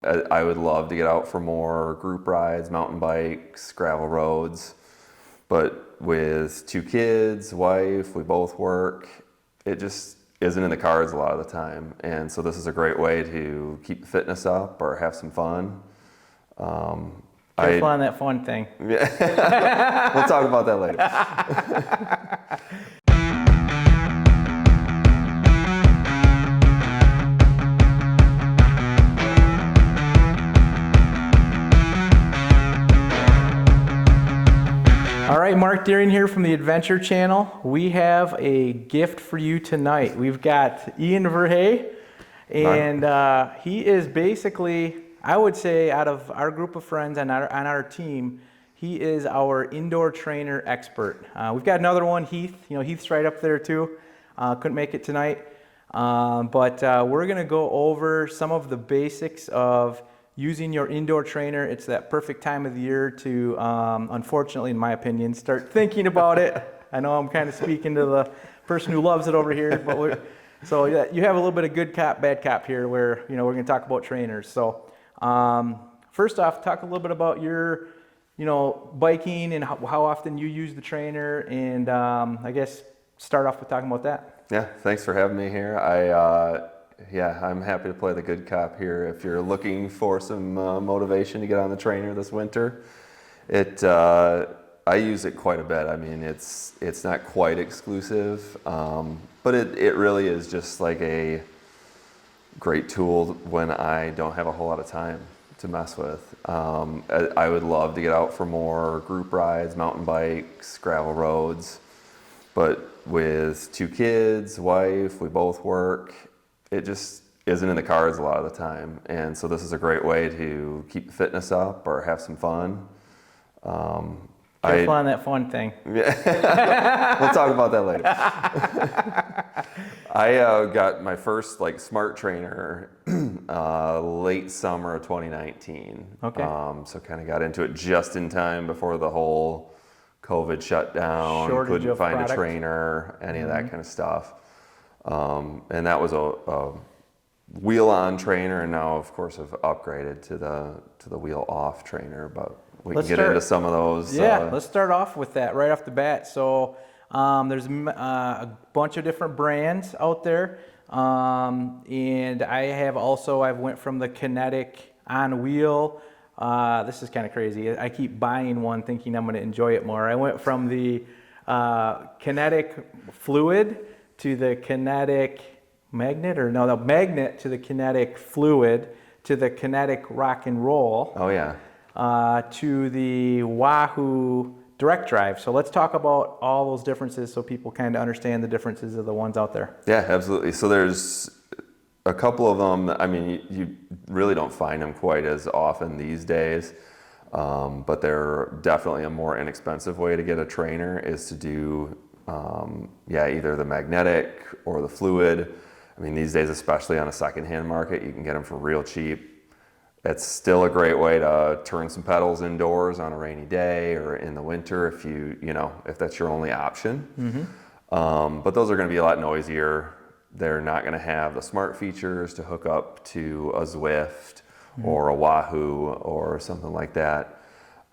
I would love to get out for more group rides, mountain bikes, gravel roads, but with 2 kids, wife, we both work, it just isn't in the cards a lot of the time. And so this is a great way to keep the fitness up or have some fun. Careful on that fun thing. We'll talk about that later. All right, Mark Deering here from the Adventure Channel. We have a gift for you tonight. We've got Ian Verhey, and he is basically, I would say, out of our group of friends and on our team, he is our indoor trainer expert. We've got another one, Heath. Heath's right up there too. Couldn't make it tonight, but we're going to go over some of the basics of using your indoor trainer. It's that perfect time of the year to, unfortunately, in my opinion, start thinking about it. I know I'm kind of speaking to the person who loves it over here, but so yeah, you have a little bit of good cop, bad cop here, where we're going to talk about trainers. So first off, talk a little bit about your biking and how often you use the trainer, and I guess start off with talking about that. Yeah, thanks for having me here. I'm happy to play the good cop here. If you're looking for some motivation to get on the trainer this winter, I use it quite a bit. I mean, it's not quite exclusive, but it really is just like a great tool when I don't have a whole lot of time to mess with. I would love to get out for more group rides, mountain bikes, gravel roads, but with 2 kids, wife, we both work, it just isn't in the cards a lot of the time. And so this is a great way to keep the fitness up or have some fun. Careful on that fun thing. We'll talk about that later. I got my first smart trainer late summer of 2019. Okay. So kind of got into it just in time before the whole COVID shutdown. Shortage couldn't of find product. a trainer, any of that kind of stuff. And that was a wheel-on trainer, and now of course I've upgraded to the wheel-off trainer, but we can get into some of those. Yeah, let's start off with that right off the bat. So there's a bunch of different brands out there, and I've went from the Kinetic on wheel. This is kind of crazy. I keep buying one thinking I'm going to enjoy it more. I went from the Kinetic Fluid to the Kinetic Magnet, the Magnet to the Kinetic Fluid to the Kinetic Rock and Roll. Oh yeah. To the Wahoo Direct Drive. So let's talk about all those differences so people kind of understand the differences of the ones out there. Yeah, absolutely. So there's a couple of them. I mean, you really don't find them quite as often these days, but they're definitely a more inexpensive way to get a trainer is to do either the magnetic or the fluid. I mean, these days, especially on a secondhand market, you can get them for real cheap. It's still a great way to turn some pedals indoors on a rainy day or in the winter if that's your only option. Mm-hmm. But those are going to be a lot noisier. They're not going to have the smart features to hook up to a Zwift or a Wahoo or something like that.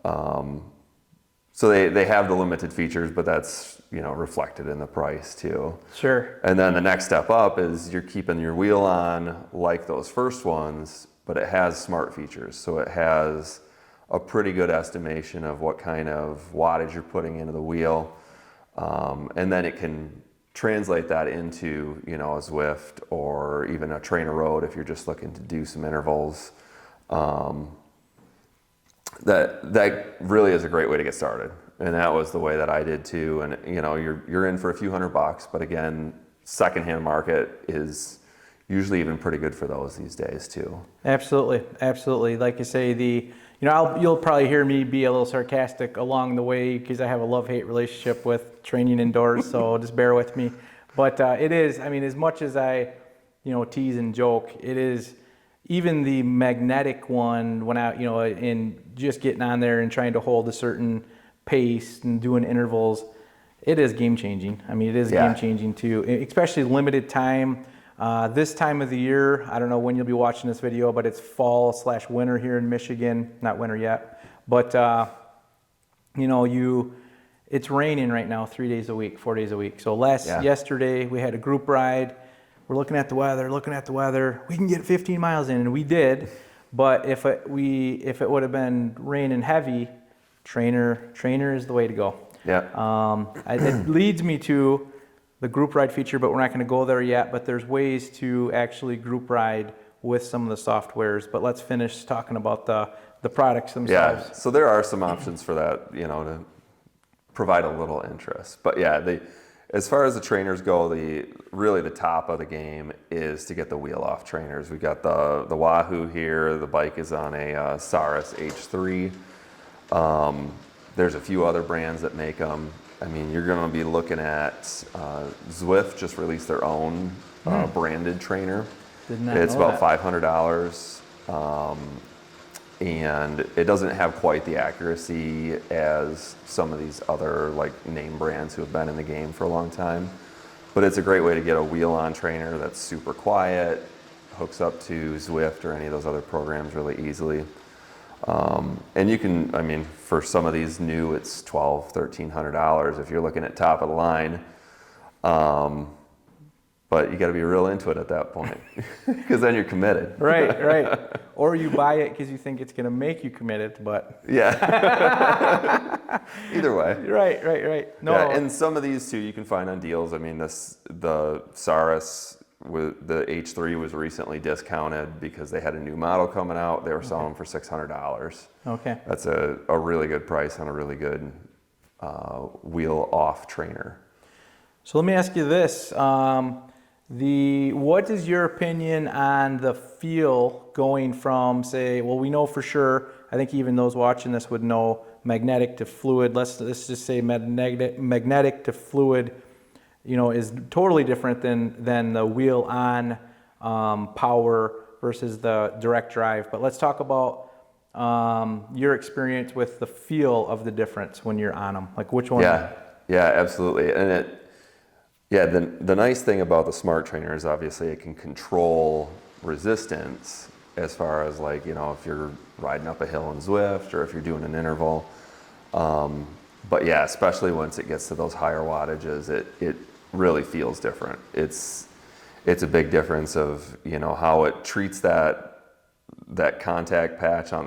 So they have the limited features, but that's reflected in the price too. Sure. And then the next step up is you're keeping your wheel on like those first ones, but it has smart features. So it has a pretty good estimation of what kind of wattage you're putting into the wheel. And then it can translate that into a Zwift or even a trainerroad if you're just looking to do some intervals. That really is a great way to get started, and that was the way that I did too. And you're in for a few $100, but again, secondhand market is usually even pretty good for those these days too. Absolutely. Like you say, you'll probably hear me be a little sarcastic along the way because I have a love-hate relationship with training indoors, so just bear with me. But it is, I mean, as much as I, tease and joke, it is. Even the magnetic one, when and just getting on there and trying to hold a certain pace and doing intervals, it is game changing. I mean, it is game changing too, especially limited time. This time of the year, I don't know when you'll be watching this video, but it's fall/winter here in Michigan. Not winter yet, but it's raining right now 3 days a week, 4 days a week. So yesterday we had a group ride. We're looking at the weather. We can get 15 miles in, and we did. But if it would have been raining heavy, trainer is the way to go. Yeah. It leads me to the group ride feature, but we're not going to go there yet. But there's ways to actually group ride with some of the softwares. But let's finish talking about the products themselves. Yeah. So there are some options for that, to provide a little interest. But yeah, as far as the trainers go, really the top of the game is to get the wheel off trainers. We got the Wahoo here. The bike is on a Saris H3. There's a few other brands that make them. I mean, you're going to be looking at Zwift just released their own branded trainer. It's about $500. And it doesn't have quite the accuracy as some of these other name brands who have been in the game for a long time. But it's a great way to get a wheel-on trainer that's super quiet, hooks up to Zwift or any of those other programs really easily. And you can, for some of these new, it's $1,200, $1,300 if you're looking at top of the line. But you got to be real into it at that point, because then you're committed. Right. Or you buy it because you think it's going to make you committed, but yeah. Either way. Right. No. Yeah, and some of these too you can find on deals. The Saris with the H3 was recently discounted because they had a new model coming out. They were selling them for $600. Okay. That's a really good price on a really good wheel off trainer. So let me ask you this. What is your opinion on the feel going from, say, well, we know for sure, I think even those watching this would know, magnetic to fluid. Let's just say magnetic to fluid, is totally different than the wheel on power versus the direct drive. But let's talk about your experience with the feel of the difference when you're on them. Like which one? Yeah, absolutely. And the nice thing about the Smart Trainer is obviously it can control resistance as far as if you're riding up a hill in Zwift or if you're doing an interval. But yeah, especially once it gets to those higher wattages, it really feels different. It's a big difference of how it treats that contact patch on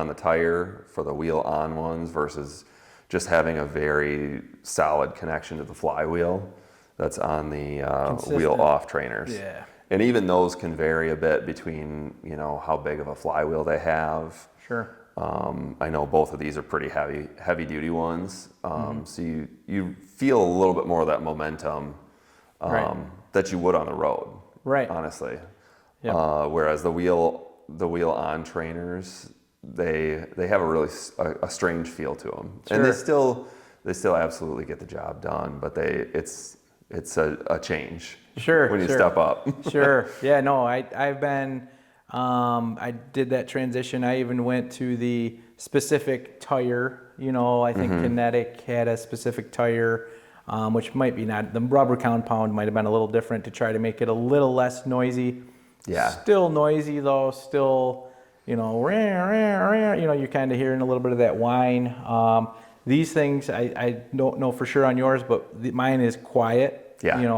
the tire for the wheel on ones versus just having a very solid connection to the flywheel that's on the wheel off trainers. Yeah. And even those can vary a bit between how big of a flywheel they have. Sure. I know both of these are pretty heavy duty ones. So you feel a little bit more of that momentum that you would on the road. Right. Honestly. Yeah. Whereas the wheel on trainers, they have a really a strange feel to them. Sure. And they still absolutely get the job done, but it's a change. Sure. When you step up. Sure. Yeah. No. I've been. I did that transition. I even went to the specific tire. I think Kinetic had a specific tire, which might be not. The rubber compound might have been a little different to try to make it a little less noisy. Yeah. Still noisy though. Still, you're kind of hearing a little bit of that whine. These things, I don't know for sure on yours, but mine is quiet. Yeah.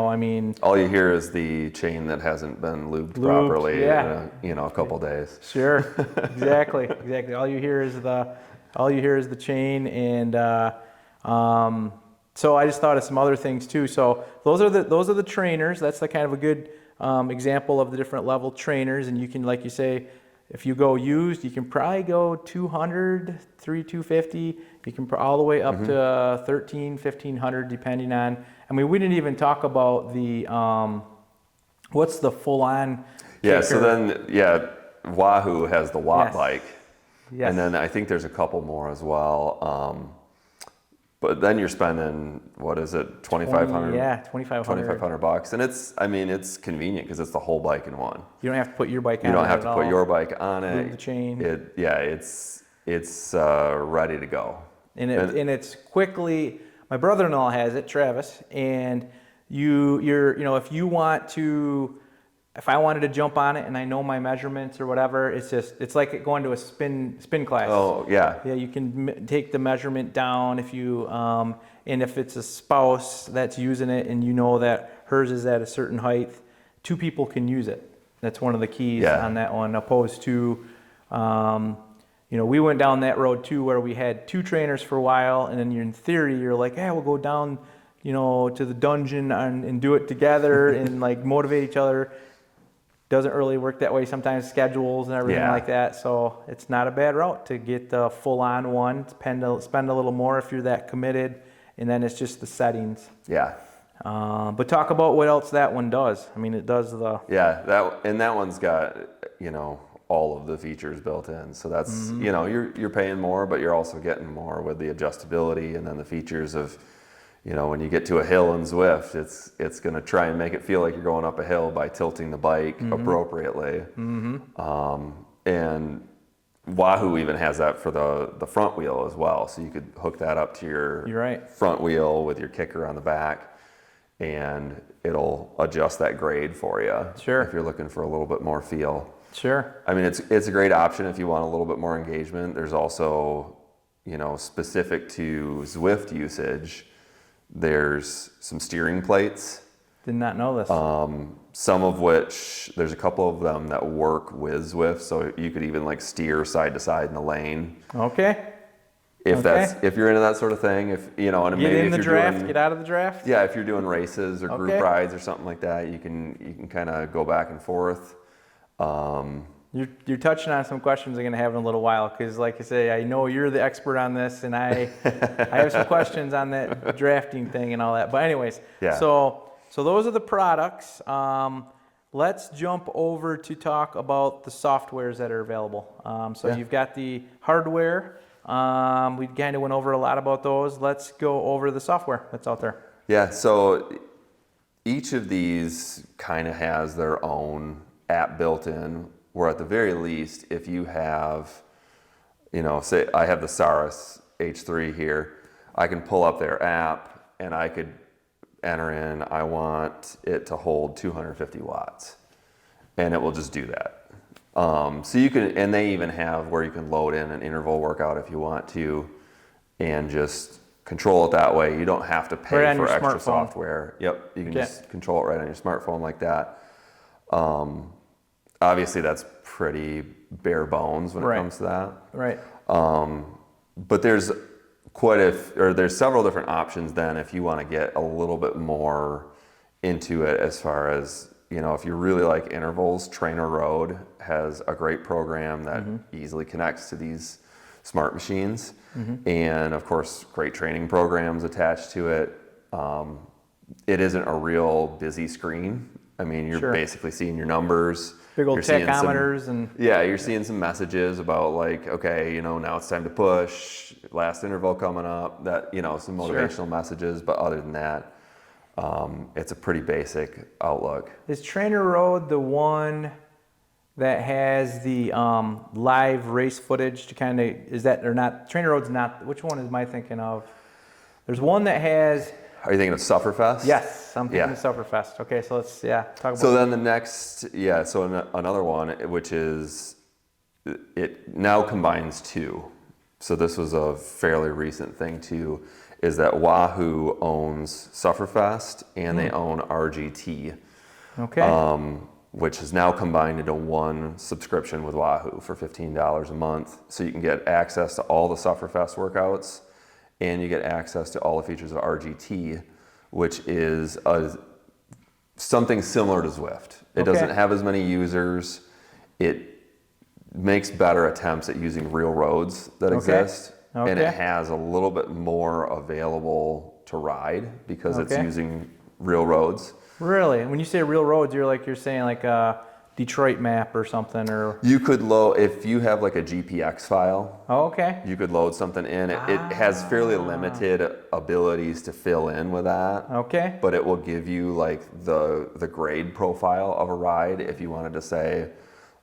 All you hear is the chain that hasn't been lubed properly in a couple days. Sure. Exactly. All you hear is the chain, and so I just thought of some other things too. So those are the trainers. That's the kind of a good example of the different level trainers, and you can, like you say, if you go used, you can probably go 200, 250. You can all the way up to 1,300, 1,500, depending on. We didn't even talk about the what's the full-on. Yeah. kicker? So then, Wahoo has the Watt bike, Yes. and then I think there's a couple more as well. But then you're spending, what is it, $2,500? Yeah, $2,500. $2,500, and it's convenient because it's the whole bike in one. You don't have to put your bike on. You don't have it to at put all. your bike on it. Move the chain. It's ready to go. And it's quickly. My brother-in-law has it, Travis, and you're if you want to if I wanted to jump on it and I know my measurements or whatever, it's like going to a spin class. Oh, yeah. Yeah, you can take the measurement down if you, and if it's a spouse that's using it and you know that hers is at a certain height, 2 people can use it. That's one of the keys on that one, opposed to, we went down that road too where we had 2 trainers for a while, and then in theory, you're like, hey, we'll go down, to the dungeon and do it together and like motivate each other. Doesn't really work that way sometimes, schedules and everything like that. So it's not a bad route to get the full-on one, spend a little more if you're that committed, and then it's just the settings. Yeah. But talk about what else that one does. I mean, it does the... Yeah, that one's got, all of the features built in. So that's, you're paying more, but you're also getting more with the adjustability and then the features of, when you get to a hill in Zwift, it's going to try and make it feel like you're going up a hill by tilting the bike appropriately. And Wahoo even has that for the front wheel as well. So you could hook that up to your front wheel with your kicker on the back, and it'll adjust that grade for you. Sure. If you're looking for a little bit more feel. Sure. I mean, it's a great option if you want a little bit more engagement. There's also, specific to Zwift usage, there's some steering plates. Did not know this. Some of which, there's a couple of them that work with Zwift, so you could even like steer side to side in the lane. Okay. If you're into that sort of thing, and get maybe in the draft, get out of the draft. Yeah, if you're doing races or group rides or something like that, you can kind of go back and forth. You're touching on some questions I'm going to have in a little while, because like I say, I know you're the expert on this, and I have some questions on that drafting thing and all that. But anyways, so those are the products. Let's jump over to talk about the softwares that are available. You've got the hardware. We kind of went over a lot about those. Let's go over the software that's out there. Yeah, so each of these kind of has their own app built in, where at the very least, if you have, say I have the Saris H3 here, I can pull up their app and I could enter in, I want it to hold 250 watts, and it will just do that. So you can, and they even have where you can load in an interval workout if you want to, and just control it that way. You don't have to pay for extra software. Yep, you can just control it right on your smartphone like that. Obviously, that's pretty bare bones when it comes to that. Right. But there's there's several different options then if you want to get a little bit more into it, as far as, if you really like intervals. TrainerRoad has a great program that easily connects to these smart machines. And of course, great training programs attached to it. It isn't a real busy screen. I mean, you're basically seeing your numbers. Big old tachometers you're seeing some messages about like, okay, now it's time to push, last interval coming up, that, some motivational messages. But other than that, it's a pretty basic outlook. Is TrainerRoad the one that has the live race footage to kind of, is that, or not? TrainerRoad's not, which one am I thinking of? There's one that has... Are you thinking of Sufferfest? Yes, I'm thinking of Sufferfest. Okay, so let's, talk about So then the next, another one, which is, it now combines 2. So this was a fairly recent thing too, is that Wahoo owns Sufferfest and they own RGT. Okay. Which is now combined into one subscription with Wahoo for $15 a month. So you can get access to all the Sufferfest workouts, and you get access to all the features of RGT, which is something similar to Zwift. It doesn't have as many users. It makes better attempts at using real roads that exist. And it has a little bit more available to ride because it's using real roads. Really? When you say real roads, you're saying like a Detroit map or something, or... You could load, if you have like a GPX file. Oh, okay. You could load something in. It has fairly limited abilities to fill in with that. Okay. But it will give you like the grade profile of a ride if you wanted to say,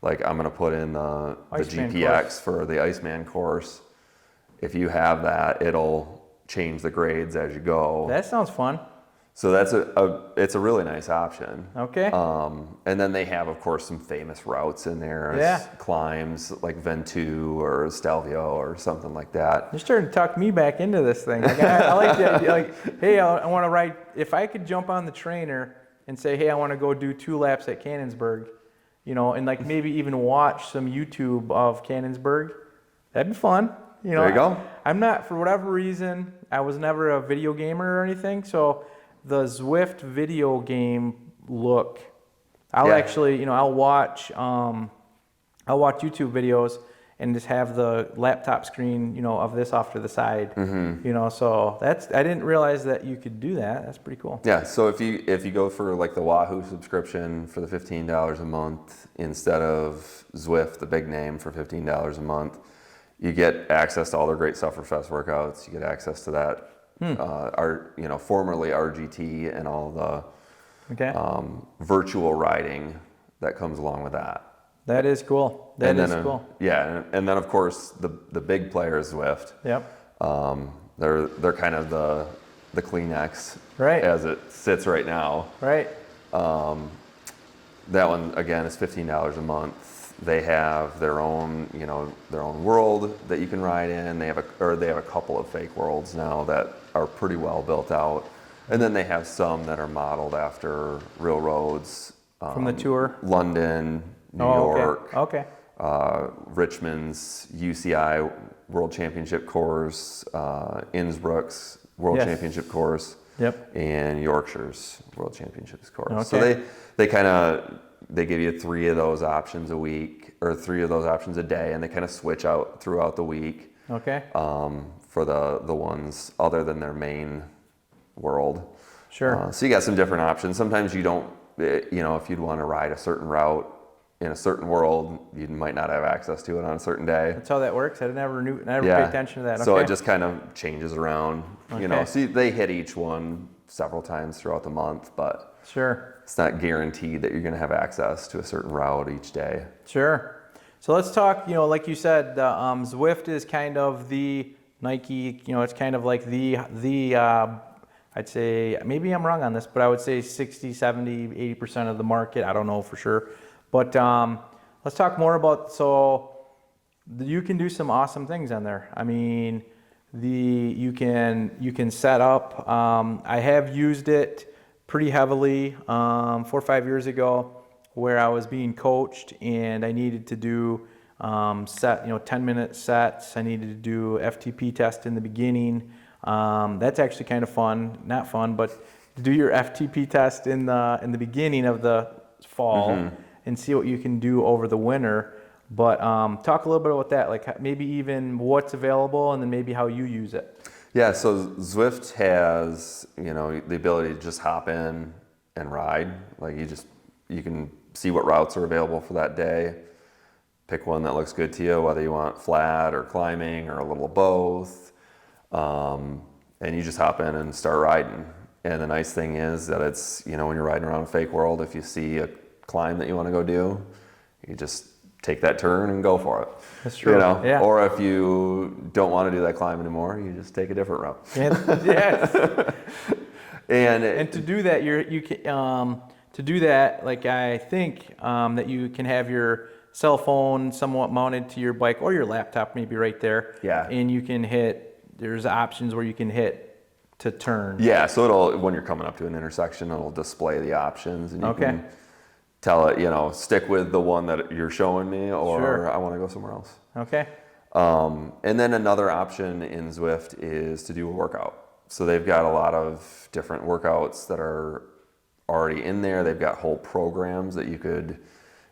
like, I'm going to put in the GPX for the Iceman course. If you have that, it'll change the grades as you go. That sounds fun. So it's a really nice option. Okay. And then they have, of course, some famous routes in there, Yeah. climbs like Ventoux or Stelvio or something like that. You're starting to talk me back into this thing. Like, I like the idea. Like, hey, I want to ride. If I could jump on the trainer and say, hey, I want to go do 2 laps at Cannonsburg, and like maybe even watch some YouTube of Cannonsburg, that'd be fun. There you go. I'm not, for whatever reason, I was never a video gamer or anything, so the Zwift video game look, I'll Yeah. actually, I'll watch YouTube videos and just have the laptop screen, of this off to the side. So I didn't realize that you could do that. That's pretty cool. Yeah, so if you go for like the Wahoo subscription for the $15 a month instead of Zwift, the big name, for $15 a month, you get access to all their great Sufferfest workouts. You get access to that, formerly RGT, and all the virtual riding that comes along with that. That is cool. That is cool. Yeah, and then of course the big player is Zwift. Yep. They're kind of the Kleenex, Right. as it sits right now. Right. That one again is $15 a month. They have their own world that you can ride in. They have a couple of fake worlds now that are pretty well built out, and then they have some that are modeled after real roads From the tour. London, New Oh, York, okay. Richmond's UCI World Championship course, Innsbruck's World Yes. Championship course, Yep. and Yorkshire's World Championships course. Okay. So they give you 3 of those options a week, or 3 of those options a day, and they kind of switch out throughout the week Okay. for the ones other than their main world. Sure. So you got some different options. Sometimes you don't, if you'd want to ride a certain route in a certain world, you might not have access to it on a certain day. That's how that works. I never paid attention to that. So Okay. it just kind of changes around, Okay. So they hit each one several times throughout the month, but Sure. it's not guaranteed that you're going to have access to a certain route each day. Sure. So let's talk, like you said, Zwift is kind of the Nike, it's kind of like the I'd say, maybe I'm wrong on this, but I would say 60, 70, 80% of the market. I don't know for sure. But let's talk more about, so you can do some awesome things on there. I mean, you can set up, I have used it pretty heavily 4 or 5 years ago, where I was being coached and I needed to do 10-minute sets. I needed to do FTP test in the beginning. That's actually kind of fun, not fun, but to do your FTP test in the beginning of the fall and see what you can do over the winter. But talk a little bit about that, like maybe even what's available and then maybe how you use it. Yeah, so Zwift has, the ability to just hop in and ride. Like you can see what routes are available for that day. Pick one that looks good to you, whether you want flat or climbing or a little of both. And you just hop in and start riding. And the nice thing is that it's, when you're riding around a fake world, if you see a climb that you want to go do, you just take that turn and go for it. That's true. Yeah. Or if you don't want to do that climb anymore, you just take a different route. Yes. And to do that, like I think that you can have your cell phone somewhat mounted to your bike or your laptop, maybe right there. Yeah. And you can there's options where you can hit to turn. Yeah, so when you're coming up to an intersection, it'll display the options, and you can tell it, stick with the one that you're showing me, or Sure. I want to go somewhere else. Okay. And then another option in Zwift is to do a workout. So they've got a lot of different workouts that are already in there. They've got whole programs that you could,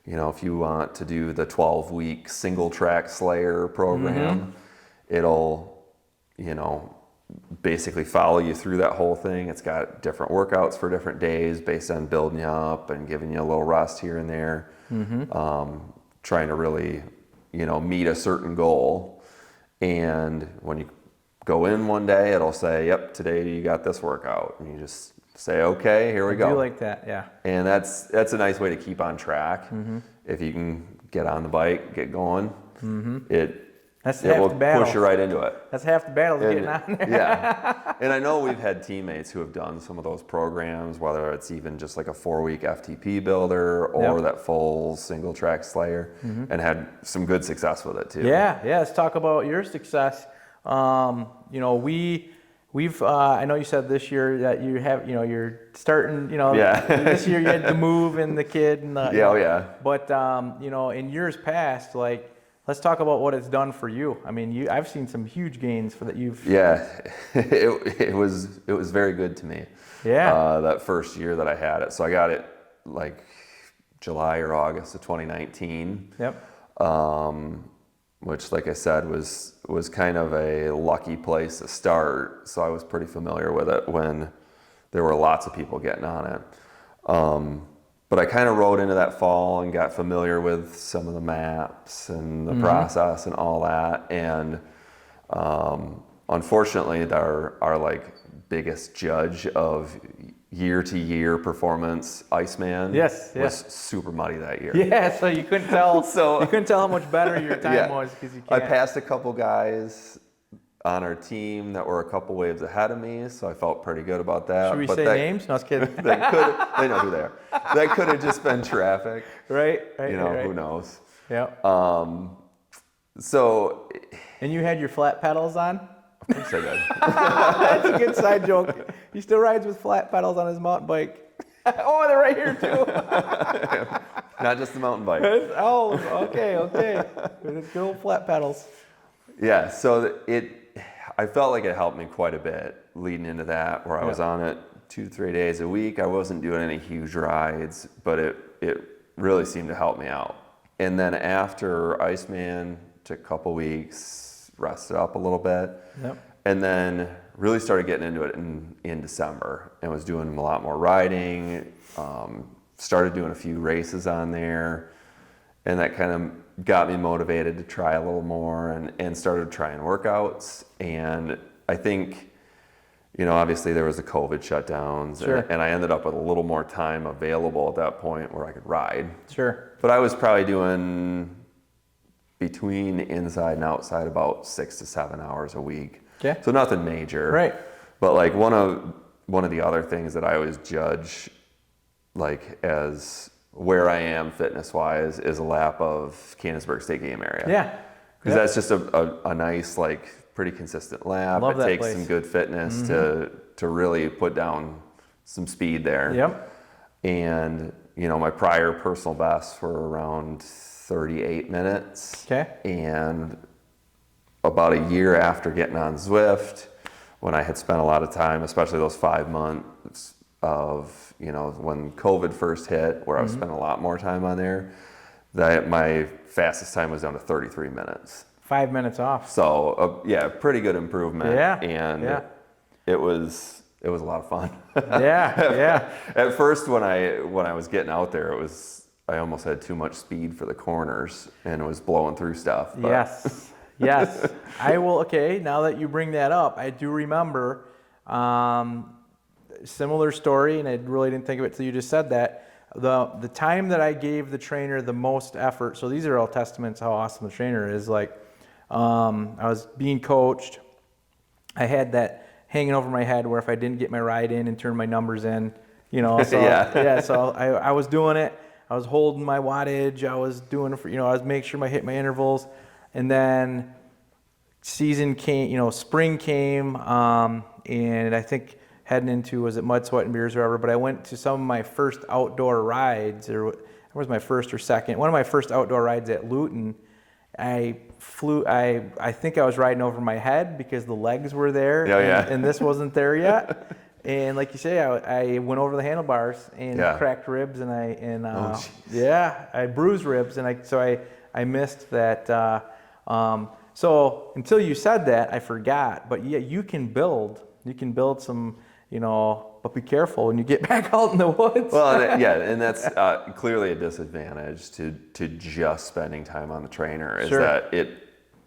if you want to do the 12-week single track Slayer program, it'll, basically follow you through that whole thing. It's got different workouts for different days based on building you up and giving you a little rest here and there. Trying to really, meet a certain goal. And when you go in one day, it'll say, yep, today you got this workout. And you just say, okay, here we go. I do like that, yeah. And that's a nice way to keep on track. If you can get on the bike, get going. That's it half will the battle. push you right into it. That's half the battle is getting on there. Yeah. And I know we've had teammates who have done some of those programs, whether it's even just like a 4-week FTP builder or that full single track Slayer, and had some good success with it too. Yeah. Let's talk about your success. You know, we've I know you said this year that you have, you know, you're starting, you know, this year you had the move and the kid and the, But you know, in years past, like, let's talk about what it's done for you. I mean, I've seen some huge gains for that you've. Yeah, it was very good to me. Yeah. That first year that I had it, so I got it like July or August of 2019. Yep. Which, like I said, was kind of a lucky place to start. So I was pretty familiar with it when there were lots of people getting on it. But I kind of rode into that fall and got familiar with some of the maps and the process and all that. And unfortunately, our like biggest judge of year-to-year performance, Iceman, was super muddy that year. Yeah, so you couldn't tell. You couldn't tell how much better your time was because you can't. I passed a couple guys on our team that were a couple waves ahead of me, so I felt pretty good about that. Should we say names? No, I was kidding. They know who they are. That could have just been traffic. Right. You know, who knows? Yeah. So. And you had your flat pedals on? Of course I did. That's a good side joke. He still rides with flat pedals on his mountain bike. Oh, they're right here too. Not just the mountain bike. Oh, okay. It's good old flat pedals. Yeah, so I felt like it helped me quite a bit leading into that, where I was on it 2-3 days a week. I wasn't doing any huge rides, but it really seemed to help me out. And then after Iceman, took a couple weeks, rested up a little bit, and then really started getting into it in December and was doing a lot more riding, started doing a few races on there, and that kind of got me motivated to try a little more and started trying workouts. And I think, you know, obviously there was the COVID shutdowns, and I ended up with a little more time available at that point where I could ride. Sure. But I was probably doing between inside and outside about 6 to 7 hours a week. Okay. So nothing major. Right. But like one of the other things that I always judge, like, as where I am fitness wise, is a lap of Canonsburg State Game Area. Yeah. Because that's just a nice, like, pretty consistent lap. Love it that takes place. some good fitness to really put down some speed there. Yep. And, you know, my prior personal bests were around 38 minutes. Okay. And about a year after getting on Zwift, when I had spent a lot of time, especially those 5 months of, you know, when COVID first hit, where I was spending a lot more time on there, that my fastest time was down to 33 minutes. 5 minutes off. So yeah, pretty good improvement. Yeah. And it was a lot of fun. Yeah. At first, when I was getting out there, I almost had too much speed for the corners and was blowing through stuff. But. Yes. I will. Okay. Now that you bring that up, I do remember similar story, and I really didn't think of it till you just said that. The time that I gave the trainer the most effort. So these are all testaments how awesome the trainer is. Like, I was being coached. I had that hanging over my head where if I didn't get my ride in and turn my numbers in, you know. So so I was doing it. I was holding my wattage. I was doing it for, you know, I was making sure I hit my intervals. And then season came, you know, spring came, and I think heading into, was it Mud, Sweat, and Beers or whatever, but I went to some of my first outdoor rides, or it was my first or second, one of my first outdoor rides at Luton. I think I was riding over my head because the legs were there, and this wasn't there yet. And like you say, I went over the handlebars and cracked ribs, and I bruised ribs, and I missed that. So until you said that, I forgot. But yeah, you can build some, you know, but be careful when you get back out in the woods. Well, and that's clearly a disadvantage to just spending time on the trainer, is that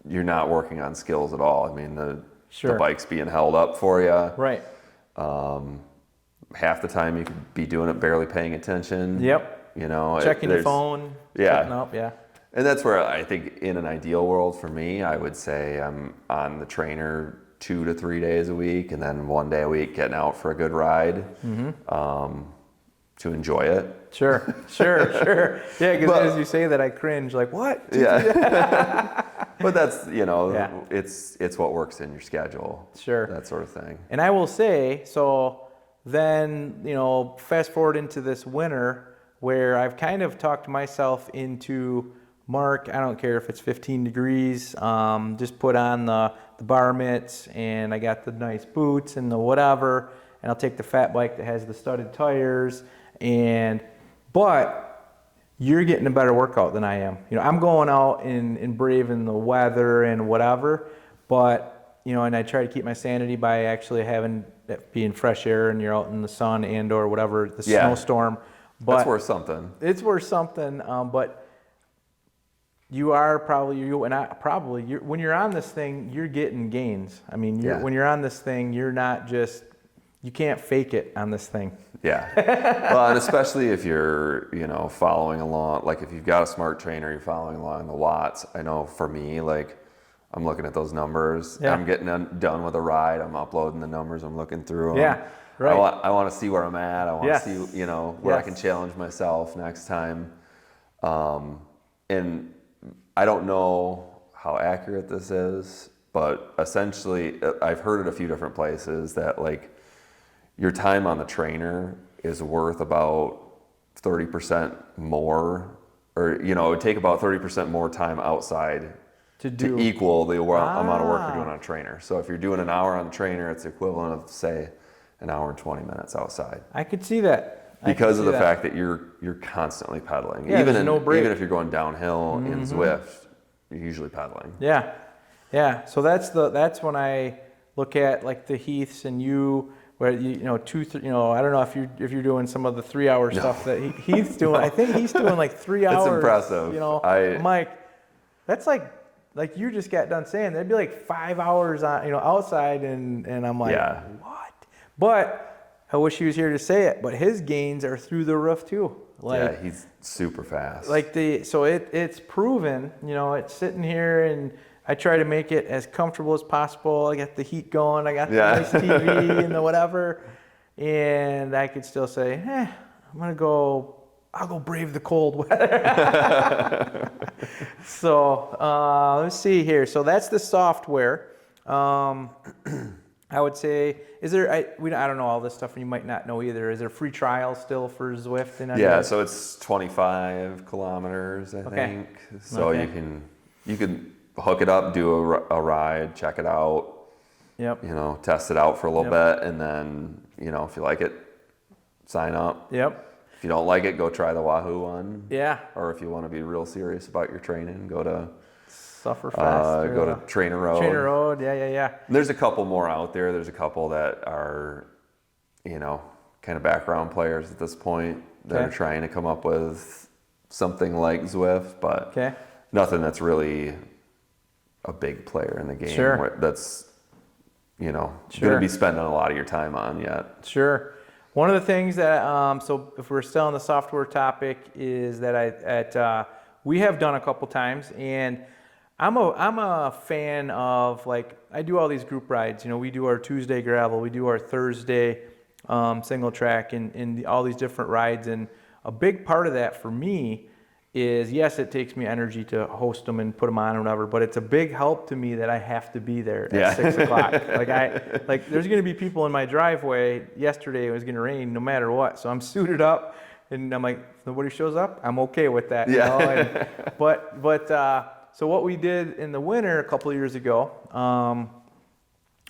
you're not working on skills at all. I mean, the bike's being held up for you. Right. Half the time you could be doing it barely paying attention. Yep. You know, checking your phone. Yeah. Up, yeah. And that's where I think in an ideal world for me, I would say I'm on the trainer 2 to 3 days a week, and then 1 day a week getting out for a good ride to enjoy it. Sure. Yeah, because as you say that, I cringe. Like, what? Yeah. But that's, Yeah. it's what works in your schedule. Sure. That sort of thing. And I will say, so then, fast forward into this winter where I've kind of talked myself into, Mark, I don't care if it's 15 degrees, just put on the bar mitts, and I got the nice boots and the whatever, and I'll take the fat bike that has the studded tires, but you're getting a better workout than I am. I'm going out and braving the weather and whatever, but, and I try to keep my sanity by actually having that being fresh air and you're out in the sun and or whatever, the snowstorm. But that's worth something. It's worth something, but you are when you're on this thing, you're getting gains. I mean, when you're on this thing, you're not just, you can't fake it on this thing. Yeah. Well, and especially if you're, following along, like if you've got a smart trainer, you're following along the watts. I know for me, like I'm looking at those numbers. Yeah. I'm getting done with a ride. I'm uploading the numbers. I'm looking through them. Yeah. Right. I want to see where I'm at. I want to see, where I can challenge myself next time. And I don't know how accurate this is, but essentially I've heard it a few different places that like your time on the trainer is worth about 30% more, or, it would take about 30% more time outside to equal the amount of work you're doing on a trainer. So if you're doing an hour on the trainer, it's equivalent of, say, an hour and 20 minutes outside. I could see that. Because of the fact that you're constantly pedaling. Yeah, even no break. Even if you're going downhill in Zwift, you're usually pedaling. Yeah. Yeah. So that's when I look at like the Heaths and you, where I don't know if you're doing some of the 3 hour stuff that Heath's doing. I think he's doing like 3 hours. It's impressive. I'm like, that's like you just got done saying, that'd be like 5 hours on, outside, and I'm like, what? But I wish he was here to say it, but his gains are through the roof too. Like, he's super fast. So it's proven, it's sitting here, and I try to make it as comfortable as possible. I got the heat going, I got the nice TV and the whatever, and I could still say, I'll go brave the cold weather. So let's see here. So that's the software. I would say, is there, I don't know all this stuff, and you might not know either. Is there free trial still for Zwift? So it's 25 kilometers, I think. So you can hook it up, do a ride, check it out. Yep. Test it out for a little bit, and then, if you like it, sign up. Yep. If you don't like it, go try the Wahoo one. Yeah. Or if you want to be real serious about your training, go to Sufferfest. Go to trainerroad. Trainerroad, yeah. And there's a couple more out there. There's a couple that are, kind of background players at this point that are trying to come up with something like Zwift, but nothing that's really a big player in the game. Sure. That's, going to be spending a lot of your time on yet. Sure. One of the things that, so if we're still on the software topic, is that we have done a couple times, and I'm a fan of, like, I do all these group rides. We do our Tuesday gravel, we do our Thursday single track, and all these different rides. And a big part of that for me is, yes, it takes me energy to host them and put them on or whatever, but it's a big help to me that I have to be there at 6 o'clock. Like there's going to be people in my driveway. Yesterday it was going to rain no matter what, so I'm suited up, and I'm like, if nobody shows up, I'm okay with that. So what we did in the winter a couple of years ago,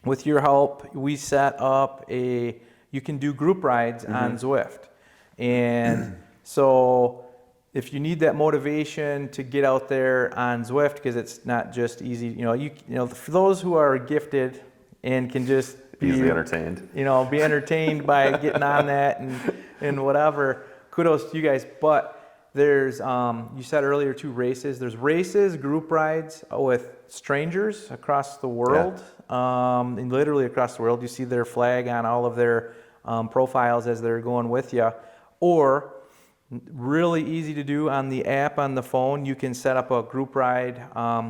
with your help, we set up you can do group rides on Zwift. And so if you need that motivation to get out there on Zwift, because it's not just easy, for those who are gifted and can just be easily entertained, be entertained by getting on that and whatever, kudos to you guys. But there's, you said earlier, 2 races. There's races, group rides with strangers across the world, and literally across the world. You see their flag on all of their profiles as they're going with you. Or Really easy to do on the app on the phone. You can set up a group ride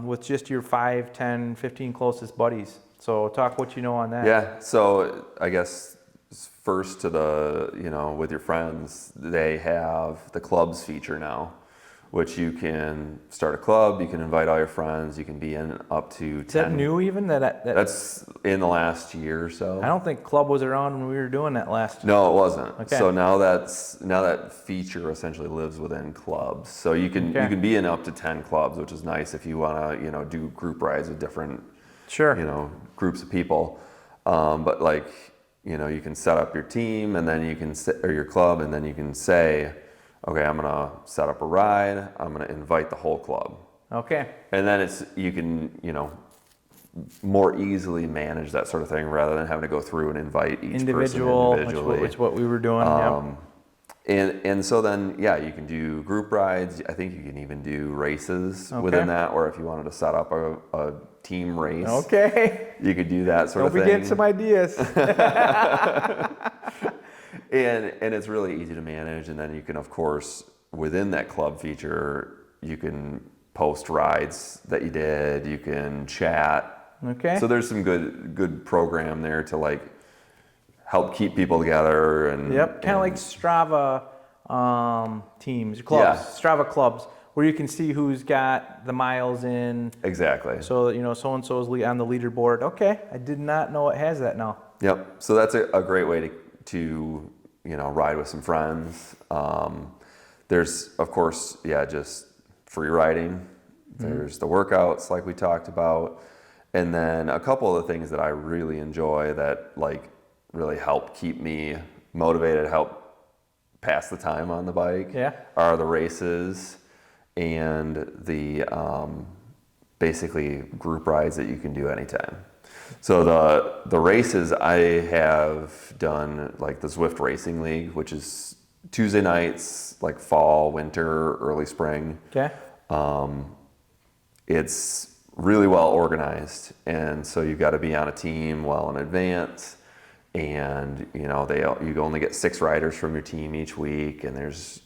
with just your 5, 10, 15 closest buddies. So talk what you know on that. Yeah, so I guess first to the, with your friends, they have the clubs feature now, which you can start a club, you can invite all your friends, you can be in up to 10. Is that new even? That's in the last year or so. I don't think club was around when we were doing that last. No, it wasn't. Okay. So now that feature essentially lives within clubs. So you can be in up to 10 clubs, which is nice if you want to, do group rides with different groups of people. But you can set up your team and then or your club, and then you can say, okay, I'm gonna set up a ride. I'm gonna invite the whole club. Okay. And then you can more easily manage that sort of thing rather than having to go through and invite each person individually. Which what we were doing. And so then, you can do group rides. I think you can even do races within that, or if you wanted to set up a team race, you could do that sort of thing. Don't forget some ideas. And it's really easy to manage. And then you can, of course, within that club feature, you can post rides that you did. You can chat. Okay. So there's some good program there to help keep people together. And kind of like Strava teams, clubs, Strava clubs, where you can see who's got the miles in. Exactly. So so-and-so's on the leaderboard. Okay, I did not know it has that now. Yep. So that's a great way to ride with some friends. There's, of course, just free riding. There's the workouts like we talked about. And then a couple of the things that I really enjoy that really help keep me motivated, help pass the time on the bike are the races and the basically group rides that you can do anytime. So the races, I have done the Zwift Racing League, which is Tuesday nights, fall, winter, early spring. Okay. It's really well organized, and so you've got to be on a team well in advance. And you only get 6 riders from your team each week, and there's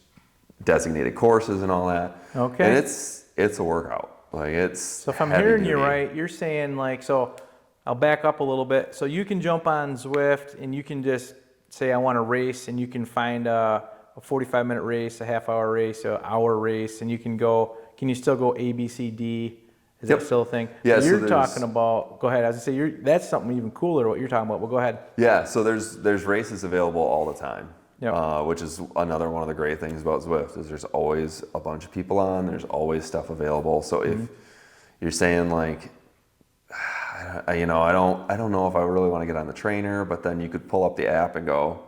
designated courses and all that. Okay. And it's a workout. So if I'm hearing you right, you're saying so. I'll back up a little bit. So you can jump on Zwift and you can just say I want to race, and you can find a 45-minute race, a half-hour race, an hour race, and you can go. Can you still go A, B, C, D? Is that still a thing? Yeah. So you're talking about. Go ahead. I was gonna say that's something even cooler. What you're talking about. Well, go ahead. Yeah. So there's races available all the time. Yep. Which is another one of the great things about Zwift is there's always a bunch of people on. There's always stuff available. So if you're saying I don't know if I really want to get on the trainer, but then you could pull up the app and go,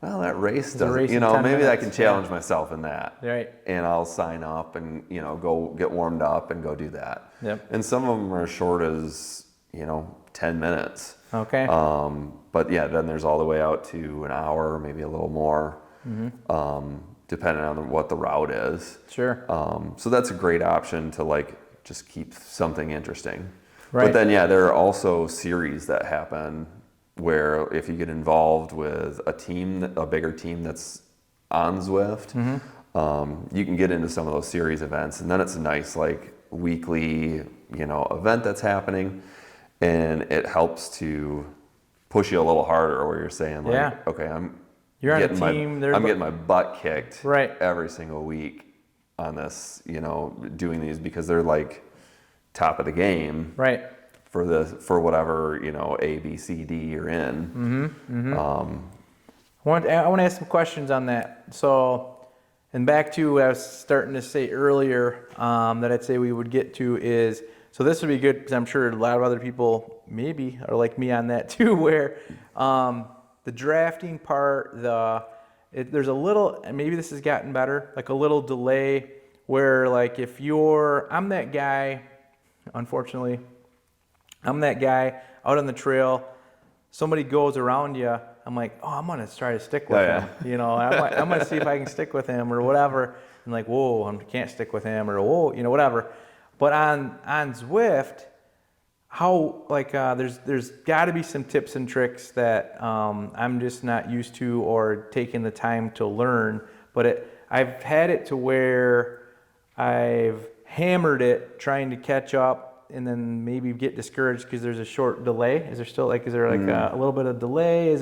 well, that race doesn't, maybe I can challenge myself in that. Right. And I'll sign up and, go get warmed up and go do that. Yep. And some of them are as short as, 10 minutes. Okay. But then there's all the way out to an hour, maybe a little more, depending on what the route is. Sure. So that's a great option to just keep something interesting. Right. But then, there are also series that happen where if you get involved with a bigger team that's on Zwift, you can get into some of those series events, and then it's a nice weekly, event that's happening, and it helps to push you a little harder where you're saying okay, you're on a team. I'm getting my butt kicked every single week on this, doing these because they're top of the game for whatever A, B, C, D you're in. I want to ask some questions on that. So, and back to what I was starting to say earlier that I'd say we would get to is, so this would be good because I'm sure a lot of other people maybe are like me on that too, where the drafting part, there's a little, and maybe this has gotten better, a little delay where if I'm that guy. Unfortunately, I'm that guy out on the trail. Somebody goes around you. I'm I'm going to try to stick with him. I'm going to see if I can stick with him or whatever. And whoa, I can't stick with him or whoa, whatever. But on Zwift, how there's got to be some tips and tricks that I'm just not used to or taking the time to learn. But I've had it to where I've hammered it trying to catch up and then maybe get discouraged because there's a short delay. Is there still is there a little bit of delay?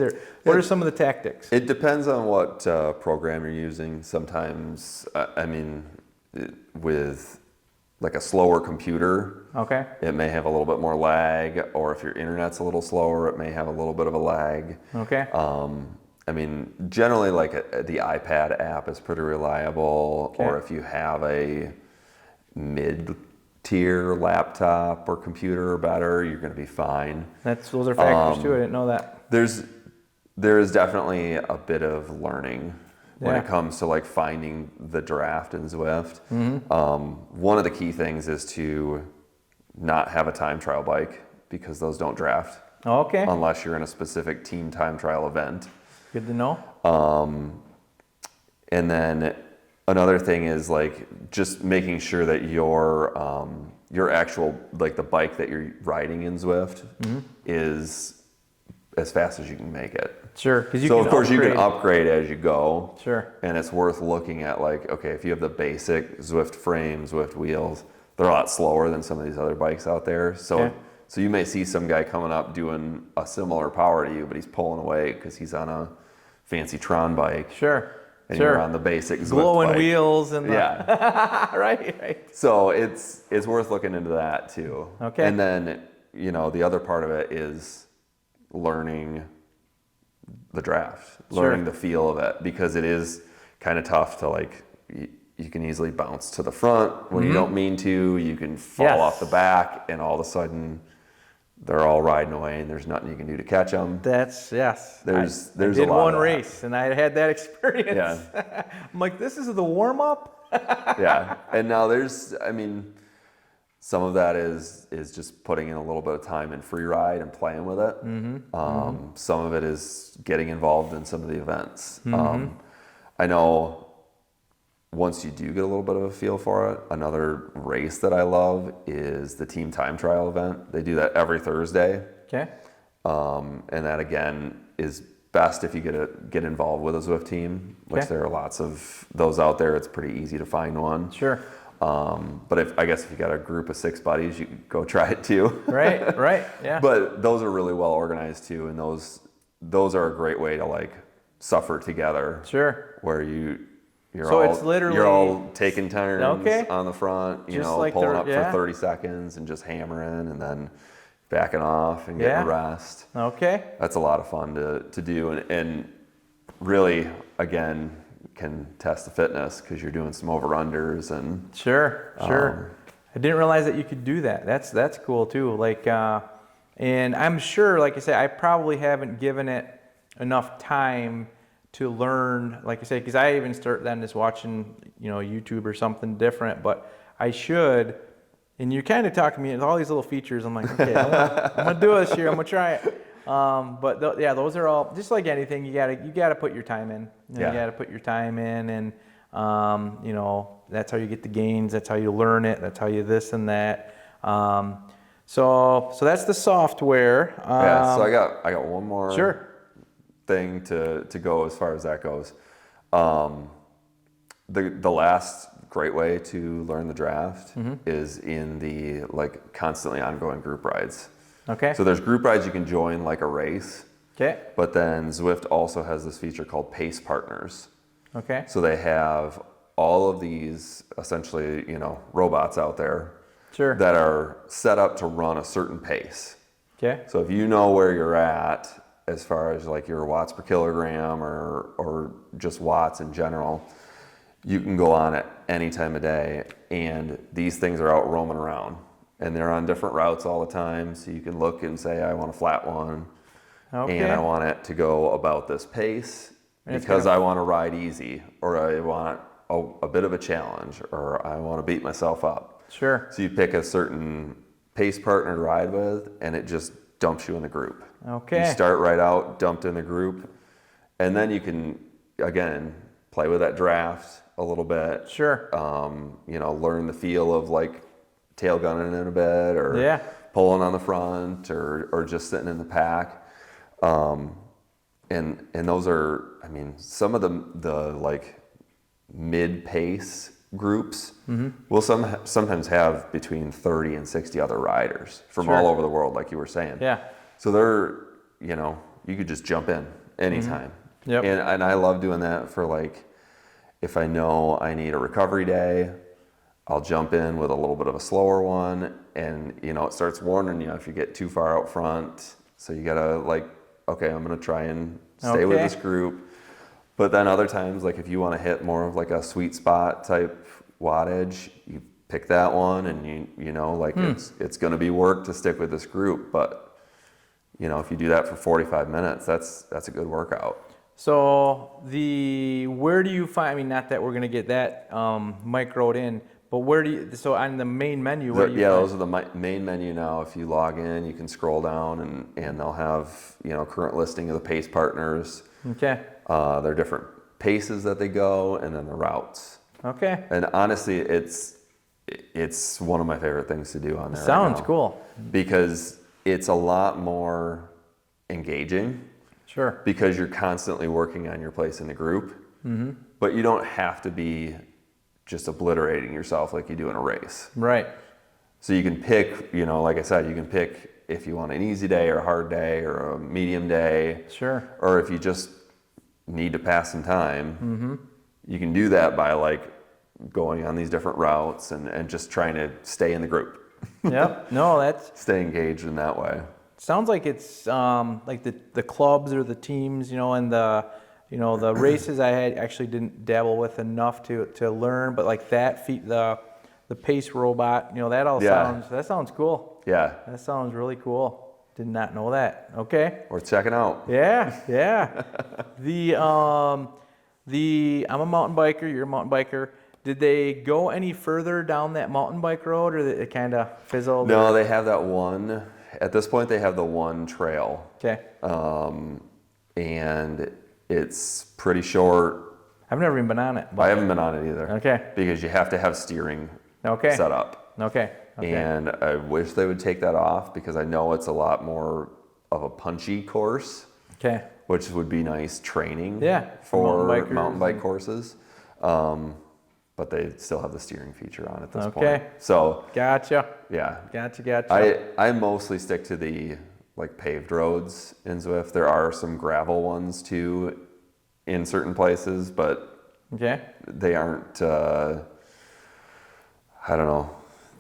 What are some of the tactics? It depends on what program you're using. Sometimes, with like a slower computer, Okay. it may have a little bit more lag, or if your internet's a little slower, it may have a little bit of a lag. Okay. Generally, like the iPad app is pretty reliable, Okay. or if you have a mid-tier laptop or computer or better, you're going to be fine. Those are factors too. I didn't know that. There is definitely a bit of learning when Yeah. it comes to like finding the draft in Zwift. One of the key things is to not have a time trial bike because those don't draft Okay. unless you're in a specific team time trial event. Good to know. And then another thing is like just making sure that your actual like the bike that you're riding in Zwift is as fast as you can make it. Sure. Because So of course you can upgrade as you go. Sure. And it's worth looking at like, okay, if you have the basic Zwift frame, Zwift wheels, they're a lot slower than some of these other bikes out there. So Okay. so you may see some guy coming up doing a similar power to you, but he's pulling away because he's on a fancy Tron bike. Sure. And Sure. you're on the basic Zwift Glowing bike. wheels and Yeah. right. So it's worth looking into that too. Okay. And then, the other part of it is learning the draft, learning the feel of it, because it is kind of tough to like, you can easily bounce to the front when you don't mean to, you can fall off the back and all of a sudden they're all riding away and there's nothing you can do to catch them. There's There's I a did lot one of that. race and I had that experience. Yeah. I'm like, this is the warm up. Yeah. And now some of that is just putting in a little bit of time in free ride and playing with it. Some of it is getting involved in some of the events. I know once you do get a little bit of a feel for it, another race that I love is the team time trial event. They do that every Thursday. Okay. And that again is best if you get involved with a Zwift team, which Okay. there are lots of those out there. It's pretty easy to find one. Sure. But I guess if you got a group of 6 buddies, you can go try it too. Right. Yeah. But those are really well organized too, and those are a great way to like suffer together. Sure. Where So it's literally- you're all taking turns Okay. on the front, Just like pulling the- up yeah. for 30 seconds and just hammering, and then backing off and getting a rest. Okay. That's a lot of fun to do, and really again can test the fitness because you're doing some over-unders and Sure. I didn't realize that you could do that. That's cool too. Like, and I'm sure, like I say, I probably haven't given it enough time to learn, like I say, because I even start then just watching, YouTube or something different. But I should. And you're kind of talking to me with all these little features. I'm like, okay, I'm gonna do this here. I'm gonna try it. But those are all just like anything. You gotta put your time in. You gotta put your time in, and that's how you get the gains. That's how you learn it. That's how you this and that. So that's the software. So I got one more Sure. thing to go as far as that goes. The last great way to learn the draft is in the like constantly ongoing group rides. Okay. So there's group rides you can join like a race, Okay. but then Zwift also has this feature called pace partners. Okay. So they have all of these essentially, robots out there Sure. that are set up to run a certain pace. Okay. So if you know where you're at as far as like your watts per kilogram or just watts in general, you can go on at any time of day, and these things are out roaming around and they're on different routes all the time. So you can look and say, I want a flat one Okay. and I want it to go about this pace And it's because gonna- I want to ride easy, or I want a bit of a challenge, or I want to beat myself up. Sure. So you pick a certain pace partner to ride with, and it just dumps you in the group. Okay. You start right out, dumped in the group, and then you can, again, play with that draft a little bit. Sure. Learn the feel of like tail gunning in a bit, or Yeah. pulling on the front, or just sitting in the pack. And those are, some of the like mid-pace groups will sometimes have between 30 and 60 other riders from all over the world, like you were saying. Yeah. So they're, you could just jump in anytime. Yep. And I love doing that for like, if I know I need a recovery day, I'll jump in with a little bit of a slower one, and it starts warning you if you get too far out front. So you gotta like, okay, I'm gonna try and stay with this group. But then other times, like if you want to hit more of like a sweet spot type wattage, you pick that one, and it's gonna be work to stick with this group. But if you do that for 45 minutes, that's a good workout. So where do you find? I mean, not that we're gonna get that microed in. But so on the main menu, where do you find? Those are the main menu now. If you log in, you can scroll down and they'll have, current listing of the pace partners. Okay. Their different paces that they go, and then the routes. Okay. And honestly, it's one of my favorite things to do on there. Sounds cool. Because it's a lot more engaging. Sure. Because you're constantly working on your place in the group. Mm-hmm. But you don't have to be just obliterating yourself like you do in a race. Right. So you can pick, like I said, you can pick if you want an easy day or a hard day or a medium day. Sure. Or if you just need to pass some time, you can do that by like going on these different routes and just trying to stay in the group. Yep. No, stay engaged in that way. Sounds like it's like the clubs or the teams, and the races I actually didn't dabble with enough to learn, but like the pace robot, that sounds cool. Yeah. That sounds really cool. Did not know that. Okay. Worth checking out. Yeah. I'm a mountain biker, you're a mountain biker. Did they go any further down that mountain bike road, or it kind of fizzled? No, they have that one. At this point, they have the one trail. Okay. And it's pretty short. I've never even been on it. I haven't been on it either. Okay. Because you have to have steering set up. Okay. And I wish they would take that off, because I know it's a lot more of a punchy course. Okay. Which would be nice training for mountain bike courses. But they still have the steering feature on at this point. Okay. So Gotcha. Yeah. Gotcha. I mostly stick to the like paved roads in Zwift. There are some gravel ones too in certain places, but they aren't, I don't know.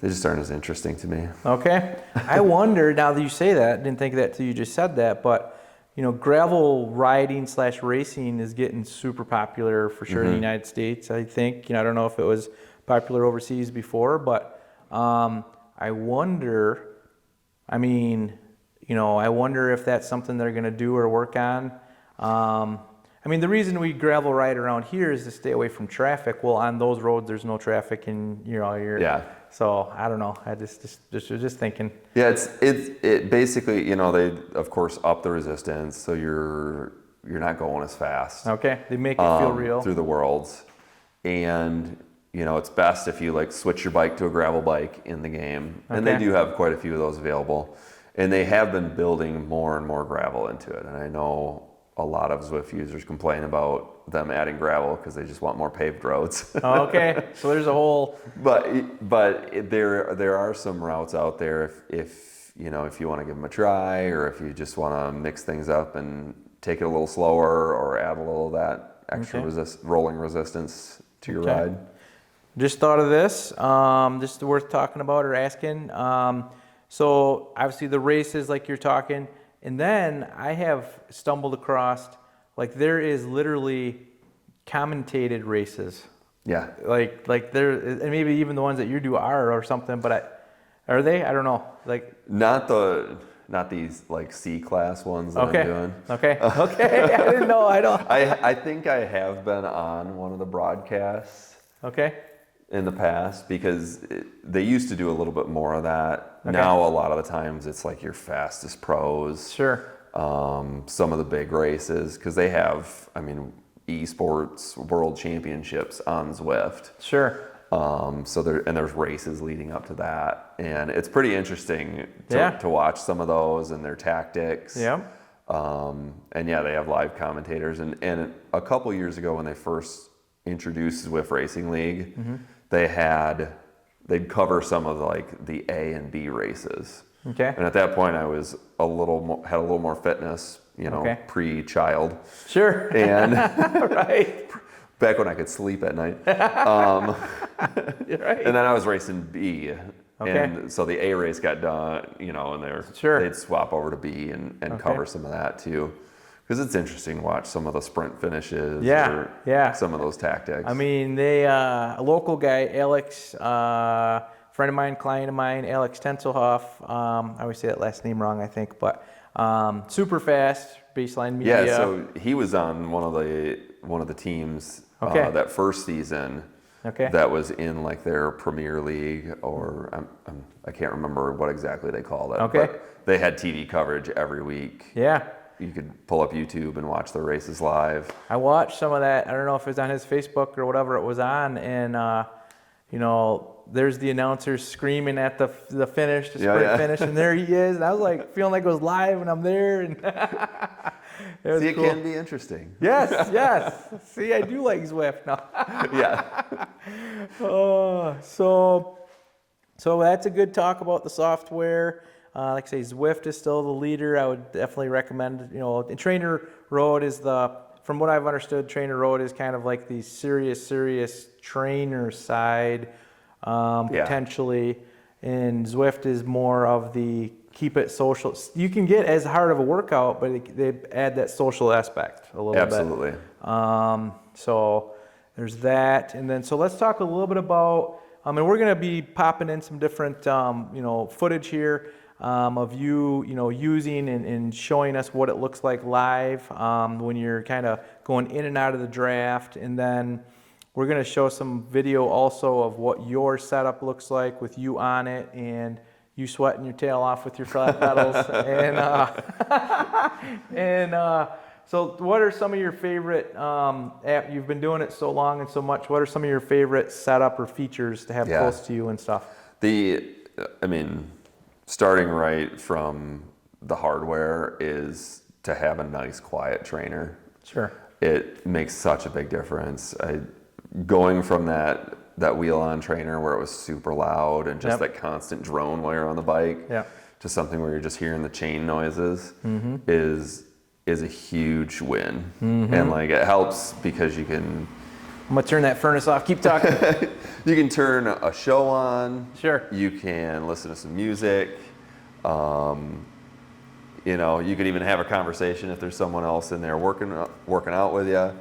They just aren't as interesting to me. Okay. I wonder, now that you say that, didn't think of that till you just said that, but gravel riding / racing is getting super popular for sure in the United States, I think. I don't know if it was popular overseas before, but I wonder, I wonder if that's something they're going to do or work on. The reason we gravel ride around here is to stay away from traffic. Well, on those roads, there's no traffic, and So I don't know. I just thinking. Yeah, it basically, they of course up the resistance, so you're not going as fast. Okay, they make it feel real through the worlds, and it's best if you like switch your bike to a gravel bike in the game, and they do have quite a few of those available, and they have been building more and more gravel into it, and I know a lot of Zwift users complain about them adding gravel because they just want more paved roads. Okay, so there's a whole. But there are some routes out there if you want to give them a try, or if you just want to mix things up and take it a little slower, or add a little of that extra rolling resistance to your ride. Just thought of this. Just worth talking about or asking. So obviously the races, like you're talking. And then I have stumbled across, like there is literally commentated races. Yeah. Like there, and maybe even the ones that you do are or something, but are they? I don't know. Like not these like C-class ones that I'm doing. Okay. Okay. I didn't know. I don't. I think I have been on one of the broadcasts. Okay. In the past, because they used to do a little bit more of that. Okay. Now a lot of the times it's like your fastest pros. Sure. Some of the big races, because they have, esports world championships on Zwift. Sure. So there's races leading up to that, and it's pretty interesting to watch some of those and their tactics. Yeah. And they have live commentators, and a couple years ago when they first introduced Zwift Racing League, they'd cover some of like the A and B races. Okay. And at that point, I was had a little more fitness, pre-child. Sure. And Right. back when I could sleep at night. Right. And then I was racing B. Okay. And so the A race got done, and they'd swap over to B and cover some of that too. Because it's interesting to watch some of the sprint finishes or some of those tactics. I mean, a local guy, Alex, friend of mine, client of mine, Alex Tenselhoff, I always say that last name wrong, I think, but super fast, baseline media. Yeah, so he was on one of the teams that first season. Okay. That was in like their Premier League, or I can't remember what exactly they called it. Okay. But they had TV coverage every week. Yeah. You could pull up YouTube and watch the races live. I watched some of that. I don't know if it was on his Facebook or whatever it was on, and there's the announcer screaming at the finish, the sprint finish, and there he is. And I was like feeling like it was live, and I'm there, and it can be interesting. Yes. See, I do like Zwift now. Yeah. So that's a good talk about the software. Like I say, Zwift is still the leader. I would definitely recommend, and trainerroad is from what I've understood, trainerroad is kind of like the serious trainer side, potentially. And Zwift is more of the keep it social. You can get as hard of a workout, but they add that social aspect a little bit. Absolutely. So there's that. And then, so let's talk a little bit about, and we're going to be popping in some different, footage here. Of you, using and showing us what it looks like live when you're kind of going in and out of the draft. And then we're going to show some video also of what your setup looks like with you on it and you sweating your tail off with your flat pedals. So what are some of your favorite, you've been doing it so long and so much, what are some of your favorite setup or features to have close to you and stuff? Starting right from the hardware is to have a nice quiet trainer. Sure. It makes such a big difference. Going from that wheel-on trainer where it was super loud and just that constant drone while you're on the bike to something where you're just hearing the chain noises is a huge win. And it helps because you can... I'm gonna turn that furnace off. Keep talking. You can turn a show on. Sure. You can listen to some music. You could even have a conversation if there's someone else in there working out with you.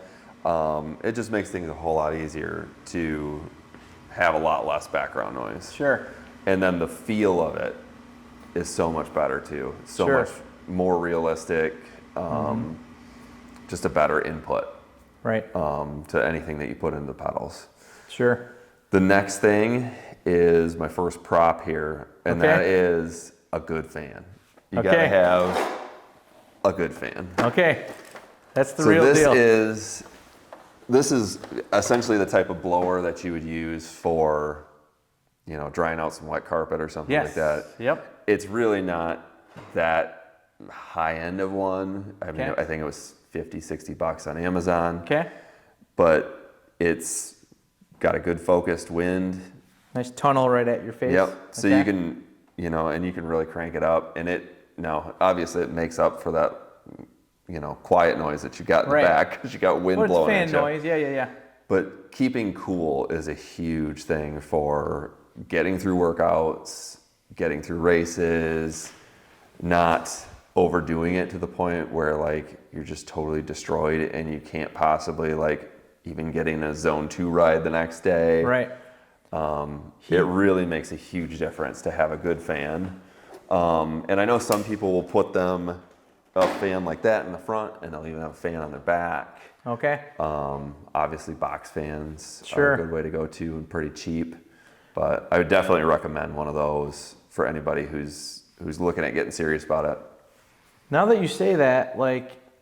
It just makes things a whole lot easier to have a lot less background noise. Sure. And then the feel of it is so much better too. So much more realistic. Just a better input. Right. To anything that you put into the pedals. Sure. The next thing is my first prop here, and that is a good fan. You gotta have a good fan. Okay. That's the real deal. This is essentially the type of blower that you would use for, drying out some wet carpet or something like that. Yep. It's really not that high end of one. I think it was $50-$60 on Amazon. Okay. But it's got a good focused wind. Nice tunnel right at your face. Yep. So you can, and you can really crank it up. And obviously it makes up for that, quiet noise that you got in the back because you got wind blowing at you. Fan noise. Yeah. But keeping cool is a huge thing for getting through workouts, getting through races, not overdoing it to the point where you're just totally destroyed and you can't possibly even getting a zone 2 ride the next day. Right. It really makes a huge difference to have a good fan. And I know some people will put them a fan like that in the front and they'll even have a fan on their back. Okay. Obviously box fans are a good way to go too and pretty cheap. But I would definitely recommend one of those for anybody who's looking at getting serious about it. Now that you say that,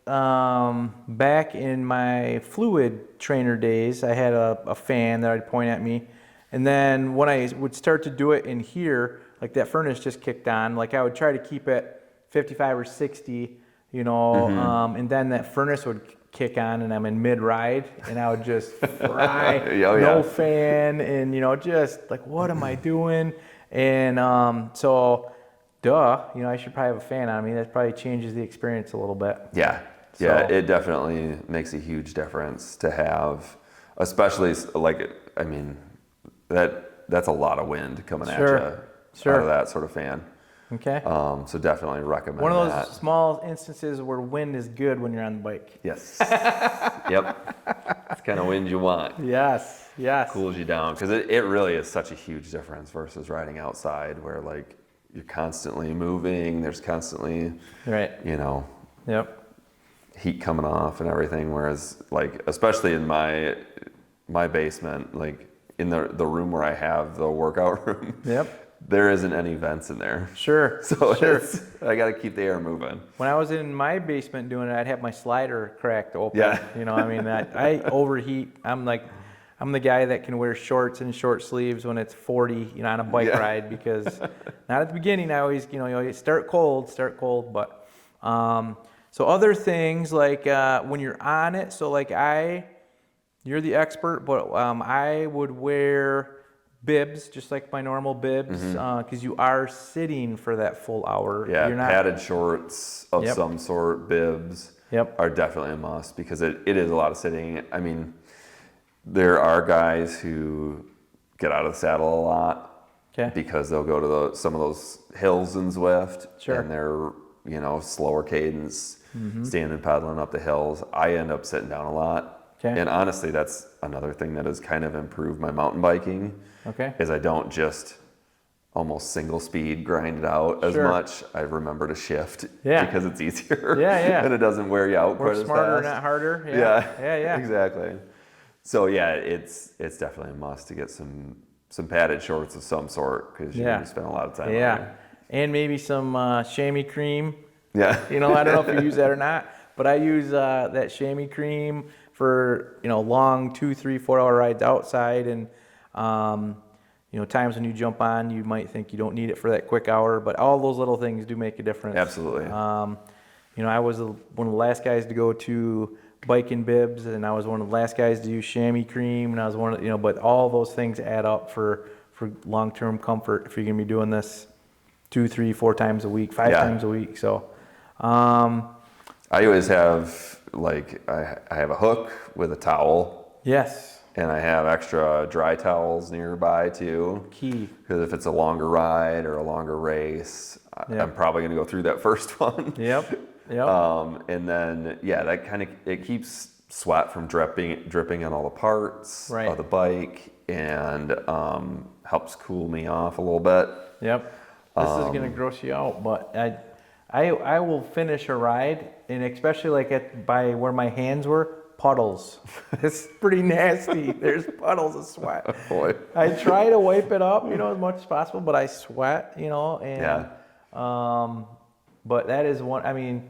back in my fluid trainer days, I had a fan that I'd point at me. And then when I would start to do it in here, that furnace just kicked on, I would try to keep it 55 or 60, and then that furnace would kick on and I'm in mid-ride, and I would just fry, Oh, yeah. no fan, and just like, what am I doing? And so, I should probably have a fan on me. That probably changes the experience a little bit. Yeah, So- yeah, it definitely makes a huge difference to have, especially that's a lot of wind coming at Sure, you sure. out of that sort of fan. Okay. So definitely recommend One of those that. small instances where wind is good when you're on the bike. Yes. Yep. It's kind of wind you want. Yes, yes. Cools you down, because it really is such a huge difference versus riding outside, where like you're constantly moving. There's constantly, Right. Yep. heat coming off and everything. Whereas like, especially in my basement, like in the room where I have the workout room, Yep. there isn't any vents in there. Sure. So sure. I got to keep the air moving. When I was in my basement doing it, I'd have my slider cracked open. Yeah. I overheat. I'm the guy that can wear shorts and short sleeves when it's 40, on a bike Yeah. ride, because not at the beginning. I always, you start cold, but so other things like when you're on it. So like you're the expert, but I would wear bibs, just like my normal bibs, because you are sitting for that full hour. Yeah, You're not, padded shorts of Yep. some sort, bibs, Yep. are definitely a must, because it is a lot of sitting. I mean, there are guys who get out of the saddle a lot, Okay. because they'll go to some of those hills in Zwift, Sure. and they're slower cadence, standing pedaling up the hills. I end up sitting down a lot. Okay. And honestly, that's another thing that has kind of improved my mountain biking, Okay. is I don't just almost single speed grind it out as Sure. much. I remember to shift, Yeah. because it's easier. Yeah, yeah. And it doesn't wear you out Work quite smarter, as fast. not harder. Yeah. Yeah. Exactly. So yeah, it's definitely a must to get some padded shorts of some sort, because you're Yeah. going to spend a lot of time on Yeah. there. And maybe some chamois cream. Yeah. I don't know if you use that or not, but I use that chamois cream for, long 2, 3, 4 hour rides outside. And, times when you jump on, you might think you don't need it for that quick hour, but all those little things do make a difference. Absolutely. I was one of the last guys to go to bike and bibs, and I was one of the last guys to use chamois cream, and I was one of, but all those things add up for long-term comfort if you're going to be doing this 2, 3, 4 times a week, 5 Yeah. times a week. So, I always have, like, I have a hook with a towel, yes, and I have extra dry towels nearby too. key. Because if it's a longer ride or a longer race, Yeah. I'm probably going to go through that first one. Yep. And then, that kind of, it keeps sweat from dripping on all the parts Right. of the bike, and helps cool me off a little bit. Yep. This is going to gross you out, but I will finish a ride, and especially like by where my hands were, puddles. It's pretty nasty. There's puddles of sweat. Oh, boy. I try to wipe it up, as much as possible, but I sweat, and Yeah. but that is one. I mean,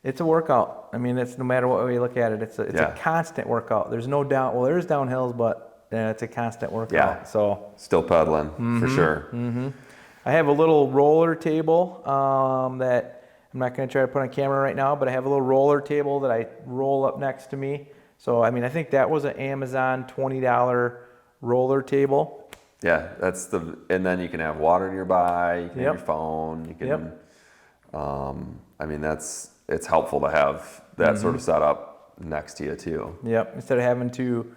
it's a workout. I mean, it's no matter what way you look at it, it's Yeah. a constant workout. There's no down. Well, there's downhills, but it's a constant workout. Yeah. So Still pedaling, for sure. I have a little roller table that I'm not going to try to put on camera right now, but I have a little roller table that I roll up next to me. So, I mean, I think that was an Amazon $20 roller table. Yeah, and then you can have water nearby, you can have Yep. your phone, you can, Yep. I mean, it's helpful to have that sort of setup next to you too. Yep. Instead of having to,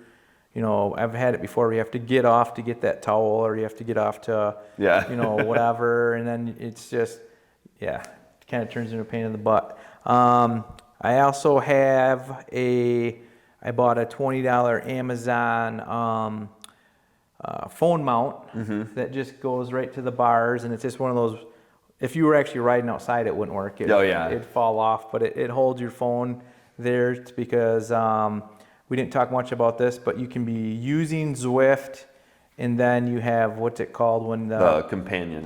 I've had it before. We have to get off to get that towel, or you have to get off to, Yeah. whatever. And then it's just, it kind of turns into a pain in the butt. I also have I bought a $20 Amazon phone mount that just goes right to the bars, and it's just one of those. If you were actually riding outside, it wouldn't work. It'd fall off, but it holds your phone there. It's because we didn't talk much about this, but you can be using Zwift, and then you have what's it called when The companion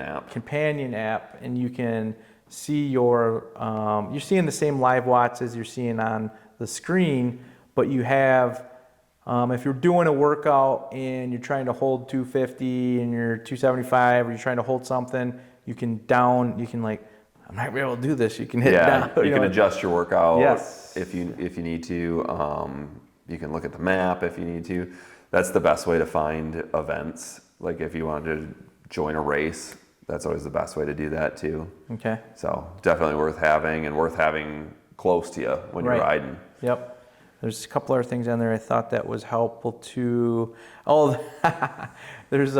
app. and you can see you're seeing the same live watts as you're seeing on the screen, but you have if you're doing a workout and you're trying to hold 250 and you're 275, or you're trying to hold something, you can I'm not gonna be able to do this. You can hit Yeah, down. you can adjust your workout Yes. if you need to. You can look at the map if you need to. That's the best way to find events. Like if you wanted to join a race, that's always the best way to do that too. Okay. So definitely worth having, and worth having close to you when you're riding. Yep. There's a couple other things on there I thought that was helpful too. Oh, there's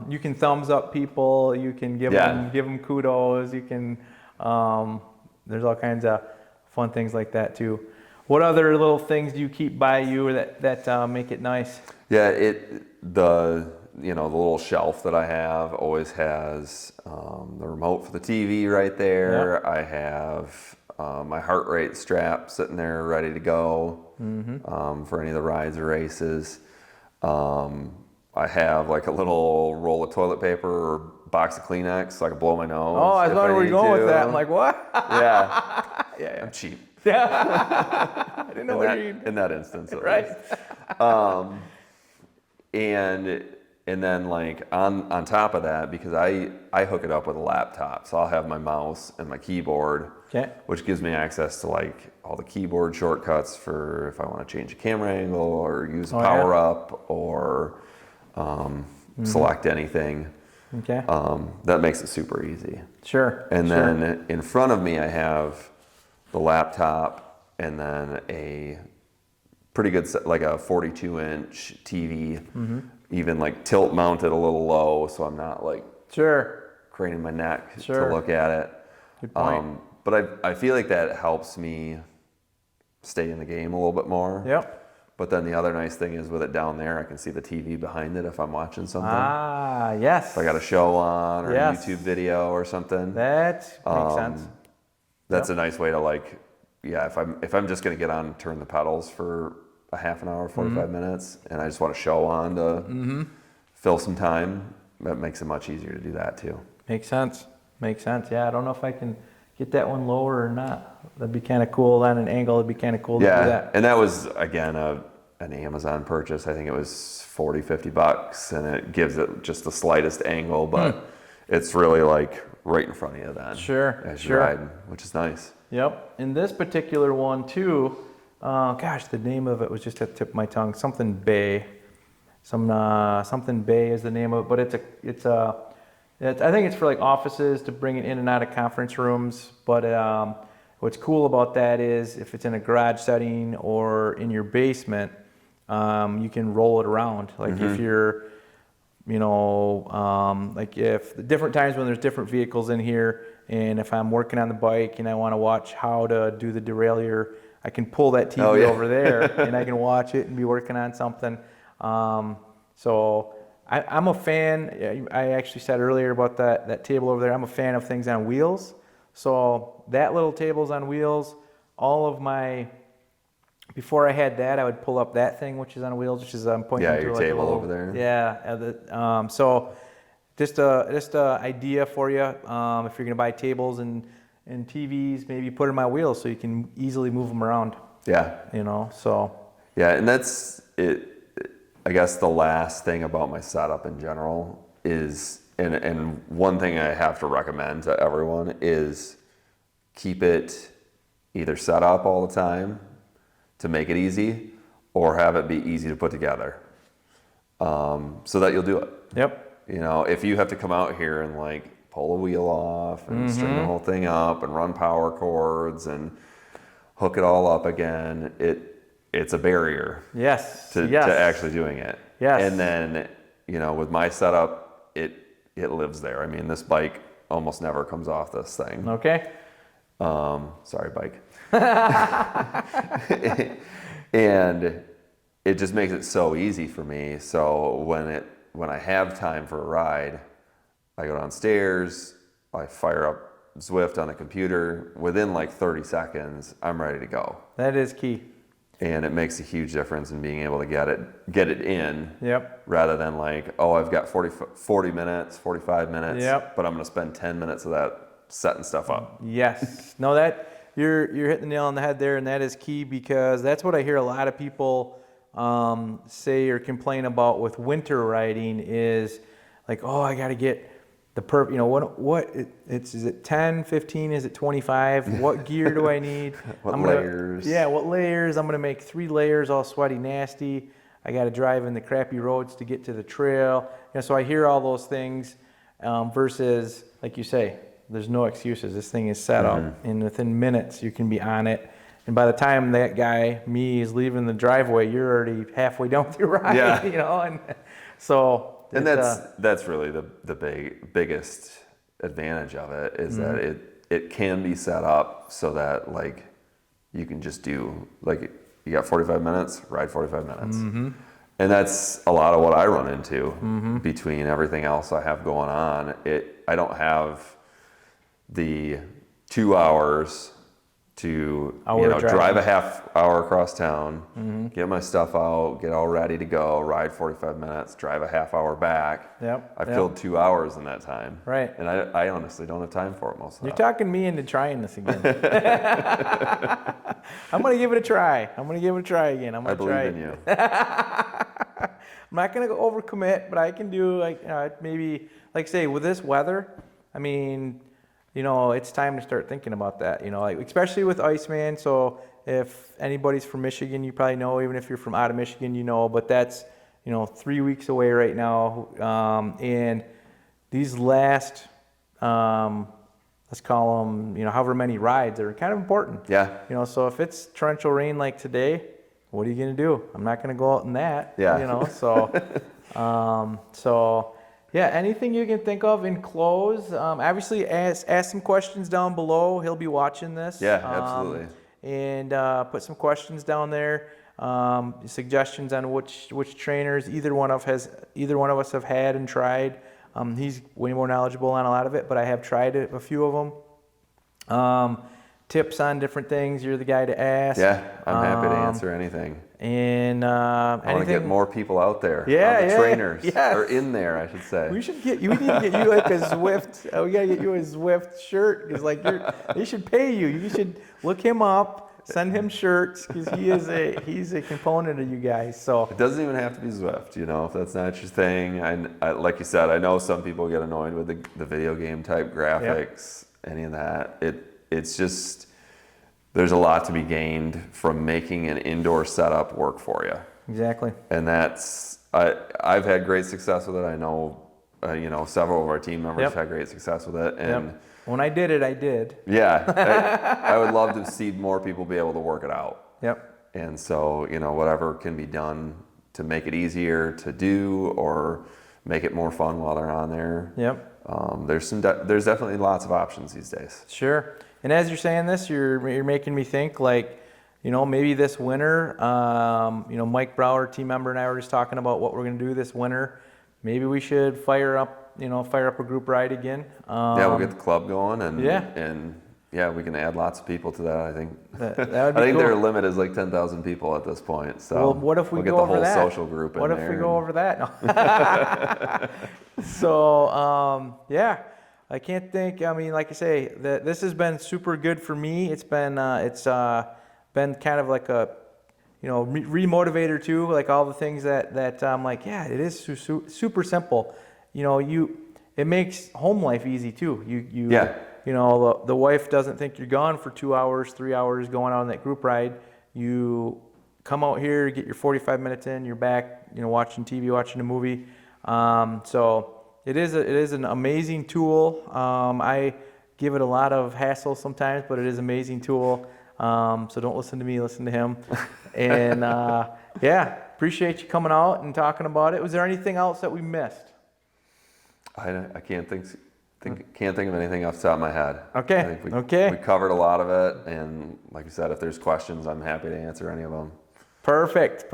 you can thumbs up people. You can give them kudos. You can there's all kinds of fun things like that too. What other little things do you keep by you that make it nice? Yeah, the little shelf that I have always has the remote for the TV right there. Yep. I have my heart rate strap sitting there ready to go for any of the rides or races. I have like a little roll of toilet paper or box of Kleenex so I can blow my nose. Oh, I was wondering where you're going with that. I'm like, what? Yeah. Yeah. I'm cheap. I didn't know what you. In that instance, at Right. least. And then like on top of that, because I hook it up with a laptop, so I'll have my mouse and my keyboard, which gives me access to like all the keyboard shortcuts for if I want to change a camera angle or use a power up or select anything. Okay. That makes it super easy. Sure. And then in front of me, I have the laptop and then a pretty good, like a 42-inch TV, even like tilt mounted a little low, so I'm not like craning my neck to look at it. Good point. But I feel like that helps me stay in the game a little bit more. Yep. But then the other nice thing is with it down there, I can see the TV behind it if I'm watching something. Ah, yes. If I got a show on or a YouTube video or something. That makes sense. That's a nice way to like, if I'm just gonna get on and turn the pedals for a half an hour, 45 minutes, and I just want a show on to fill some time, that makes it much easier to do that too. Makes sense. Yeah, I don't know if I can get that one lower or not. That'd be kind of cool on an angle. It'd be kind of cool to do that. And that was again an Amazon purchase. I think it was $40-50, and it gives it just the slightest angle, but it's really like right in front of you then. As you're riding, which is nice. Yep. In this particular one too, gosh, the name of it was just at the tip of my tongue. Something Bay. Something Bay is the name of it, but I think it's for like offices to bring it in and out of conference rooms. But what's cool about that is if it's in a garage setting or in your basement, you can roll it around. Like if you're, like if the different times when there's different vehicles in here, and if I'm working on the bike and I want to watch how to do the derailleur, I can pull that TV over there and I can watch it and be working on something. So I'm a fan. I actually said earlier about that table over there. I'm a fan of things on wheels. So that little table's on wheels. Before I had that, I would pull up that thing, which is on wheels, which is I'm pointing to your like table a little, over there. Yeah. So just a idea for you. If you're gonna buy tables and TVs, maybe put in my wheels so you can easily move them around. Yeah. So. Yeah, and that's it. I guess the last thing about my setup in general is, and one thing I have to recommend to everyone is keep it either set up all the time to make it easy, or have it be easy to put together, so that you'll do it. Yep. If you have to come out here and like pull a wheel off and string the whole thing up and run power cords and hook it all up again, it's a barrier. To actually doing it. Yes. And then, with my setup, it lives there. I mean, this bike almost never comes off this thing. Okay. Sorry, bike. And it just makes it so easy for me. So when I have time for a ride, I go downstairs, I fire up Zwift on the computer. Within like 30 seconds, I'm ready to go. That is key. And it makes a huge difference in being able to get it in. Yep. Rather than like, I've got 40 minutes, 45 minutes, yep, but I'm going to spend 10 minutes of that setting stuff up. Yes. No, that you're hitting the nail on the head there, and that is key, because that's what I hear a lot of people say or complain about with winter riding is like, I got to get is it 10, 15, is it 25? What gear do I need? What layers? Yeah, what layers? I'm gonna make 3 layers, all sweaty, nasty. I got to drive in the crappy roads to get to the trail. So I hear all those things versus, like you say, there's no excuses. This thing is set up, and within minutes you can be on it. And by the time that guy, me, is leaving the driveway, you're already halfway down with your ride. Yeah. And so. And that's really the biggest advantage of it is that it can be set up so that like you can just do like you got 45 minutes, ride 45 minutes. And that's a lot of what I run into between everything else I have going on. I don't have the 2 hours to drive a half hour across town, get my stuff out, get all ready to go, ride 45 minutes, drive a half hour back. I've killed 2 hours in that time. Right. And I honestly don't have time for it most of the You're time. talking me into trying this again. I'm going to give it a try. I'm going to give it a try again. I believe in you. I'm not going to go overcommit, but I can do maybe, like say, with this weather, I mean, it's time to start thinking about that, like especially with Iceman. So if anybody's from Michigan, you probably know, even if you're from out of Michigan, but that's, 3 weeks away right now. And these last, let's call them, however many rides are kind of important. Yeah. So if it's torrential rain like today, what are you going to do? I'm not going to go out in that, Yeah. So yeah, anything you can think of in close. Obviously, ask some questions down below. He'll be watching this. Yeah, absolutely. And put some questions down there. Suggestions on which trainers either one of us have had and tried. He's way more knowledgeable on a lot of it, but I have tried a few of them. Tips on different things. You're the guy to ask. Yeah, I'm happy to answer anything. And I want to get more people out there. Trainers. Yes. Or in there, I should say. We need to get you like a Zwift. We gotta get you a Zwift shirt because they should pay you. You should look him up, send him shirts because he's a component of you guys. So it doesn't even have to be Zwift, if that's not your thing. I like you said, I know some people get annoyed with the video game type graphics, any of that. It's just, there's a lot to be gained from making an indoor setup work for you. Exactly. And I've had great success with it. I know, several of our team members have had great success with it. And when I did it, I did. Yeah, I would love to see more people be able to work it out. Yep. And so, whatever can be done to make it easier to do or make it more fun while they're on there. Yep. There's definitely lots of options these days. Sure. And as you're saying this, you're making me think maybe this winter, Mike Brower, team member, and I were just talking about what we're going to do this winter. Maybe we should fire up a group ride again. We'll get the club going and we can add lots of people to that. I think that would be I think cool. their limit is like 10,000 people at this point. So well, what if we we'll go get the over whole that? social group in there. What if we go over that? No. So I can't think. I mean, like I say, this has been super good for me. It's been been kind of like a remotivator too. Like all the things that I'm like, yeah, it is super simple. It makes home life easy too. The wife doesn't think you're gone for 2 hours, 3 hours going on that group ride. You come out here, get your 45 minutes in, you're back, watching TV, watching a movie. So it is an amazing tool. I give it a lot of hassle sometimes, but it is an amazing tool. So don't listen to me, listen to him. And appreciate you coming out and talking about it. Was there anything else that we missed? I can't think of anything off the top of my head. Okay. I think we covered a lot of it, and like I said, if there's questions, I'm happy to answer any of them. Perfect.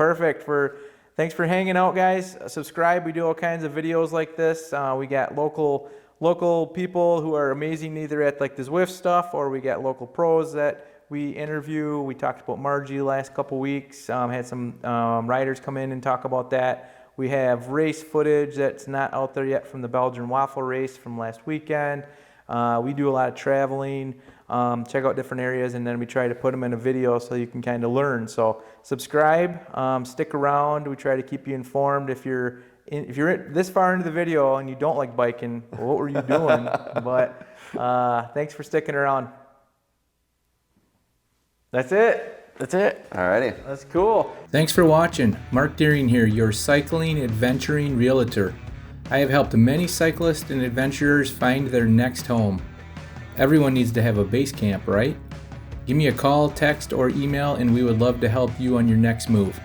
Thanks for hanging out, guys. Subscribe. We do all kinds of videos like this. We got local people who are amazing, either at like the Zwift stuff, or we got local pros that we interview. We talked about Margie the last couple weeks. Had some riders come in and talk about that. We have race footage that's not out there yet from the Belgian waffle race from last weekend. We do a lot of traveling, check out different areas, and then we try to put them in a video so you can kind of learn. So subscribe, stick around. We try to keep you informed if you're if you're this far into the video and you don't like biking, well, what were you doing? But thanks for sticking around. That's it. Alrighty. That's cool. Thanks for watching. Mark Deering here, your cycling adventuring realtor. I have helped many cyclists and adventurers find their next home. Everyone needs to have a base camp, right? Give me a call, text, or email, and we would love to help you on your next move.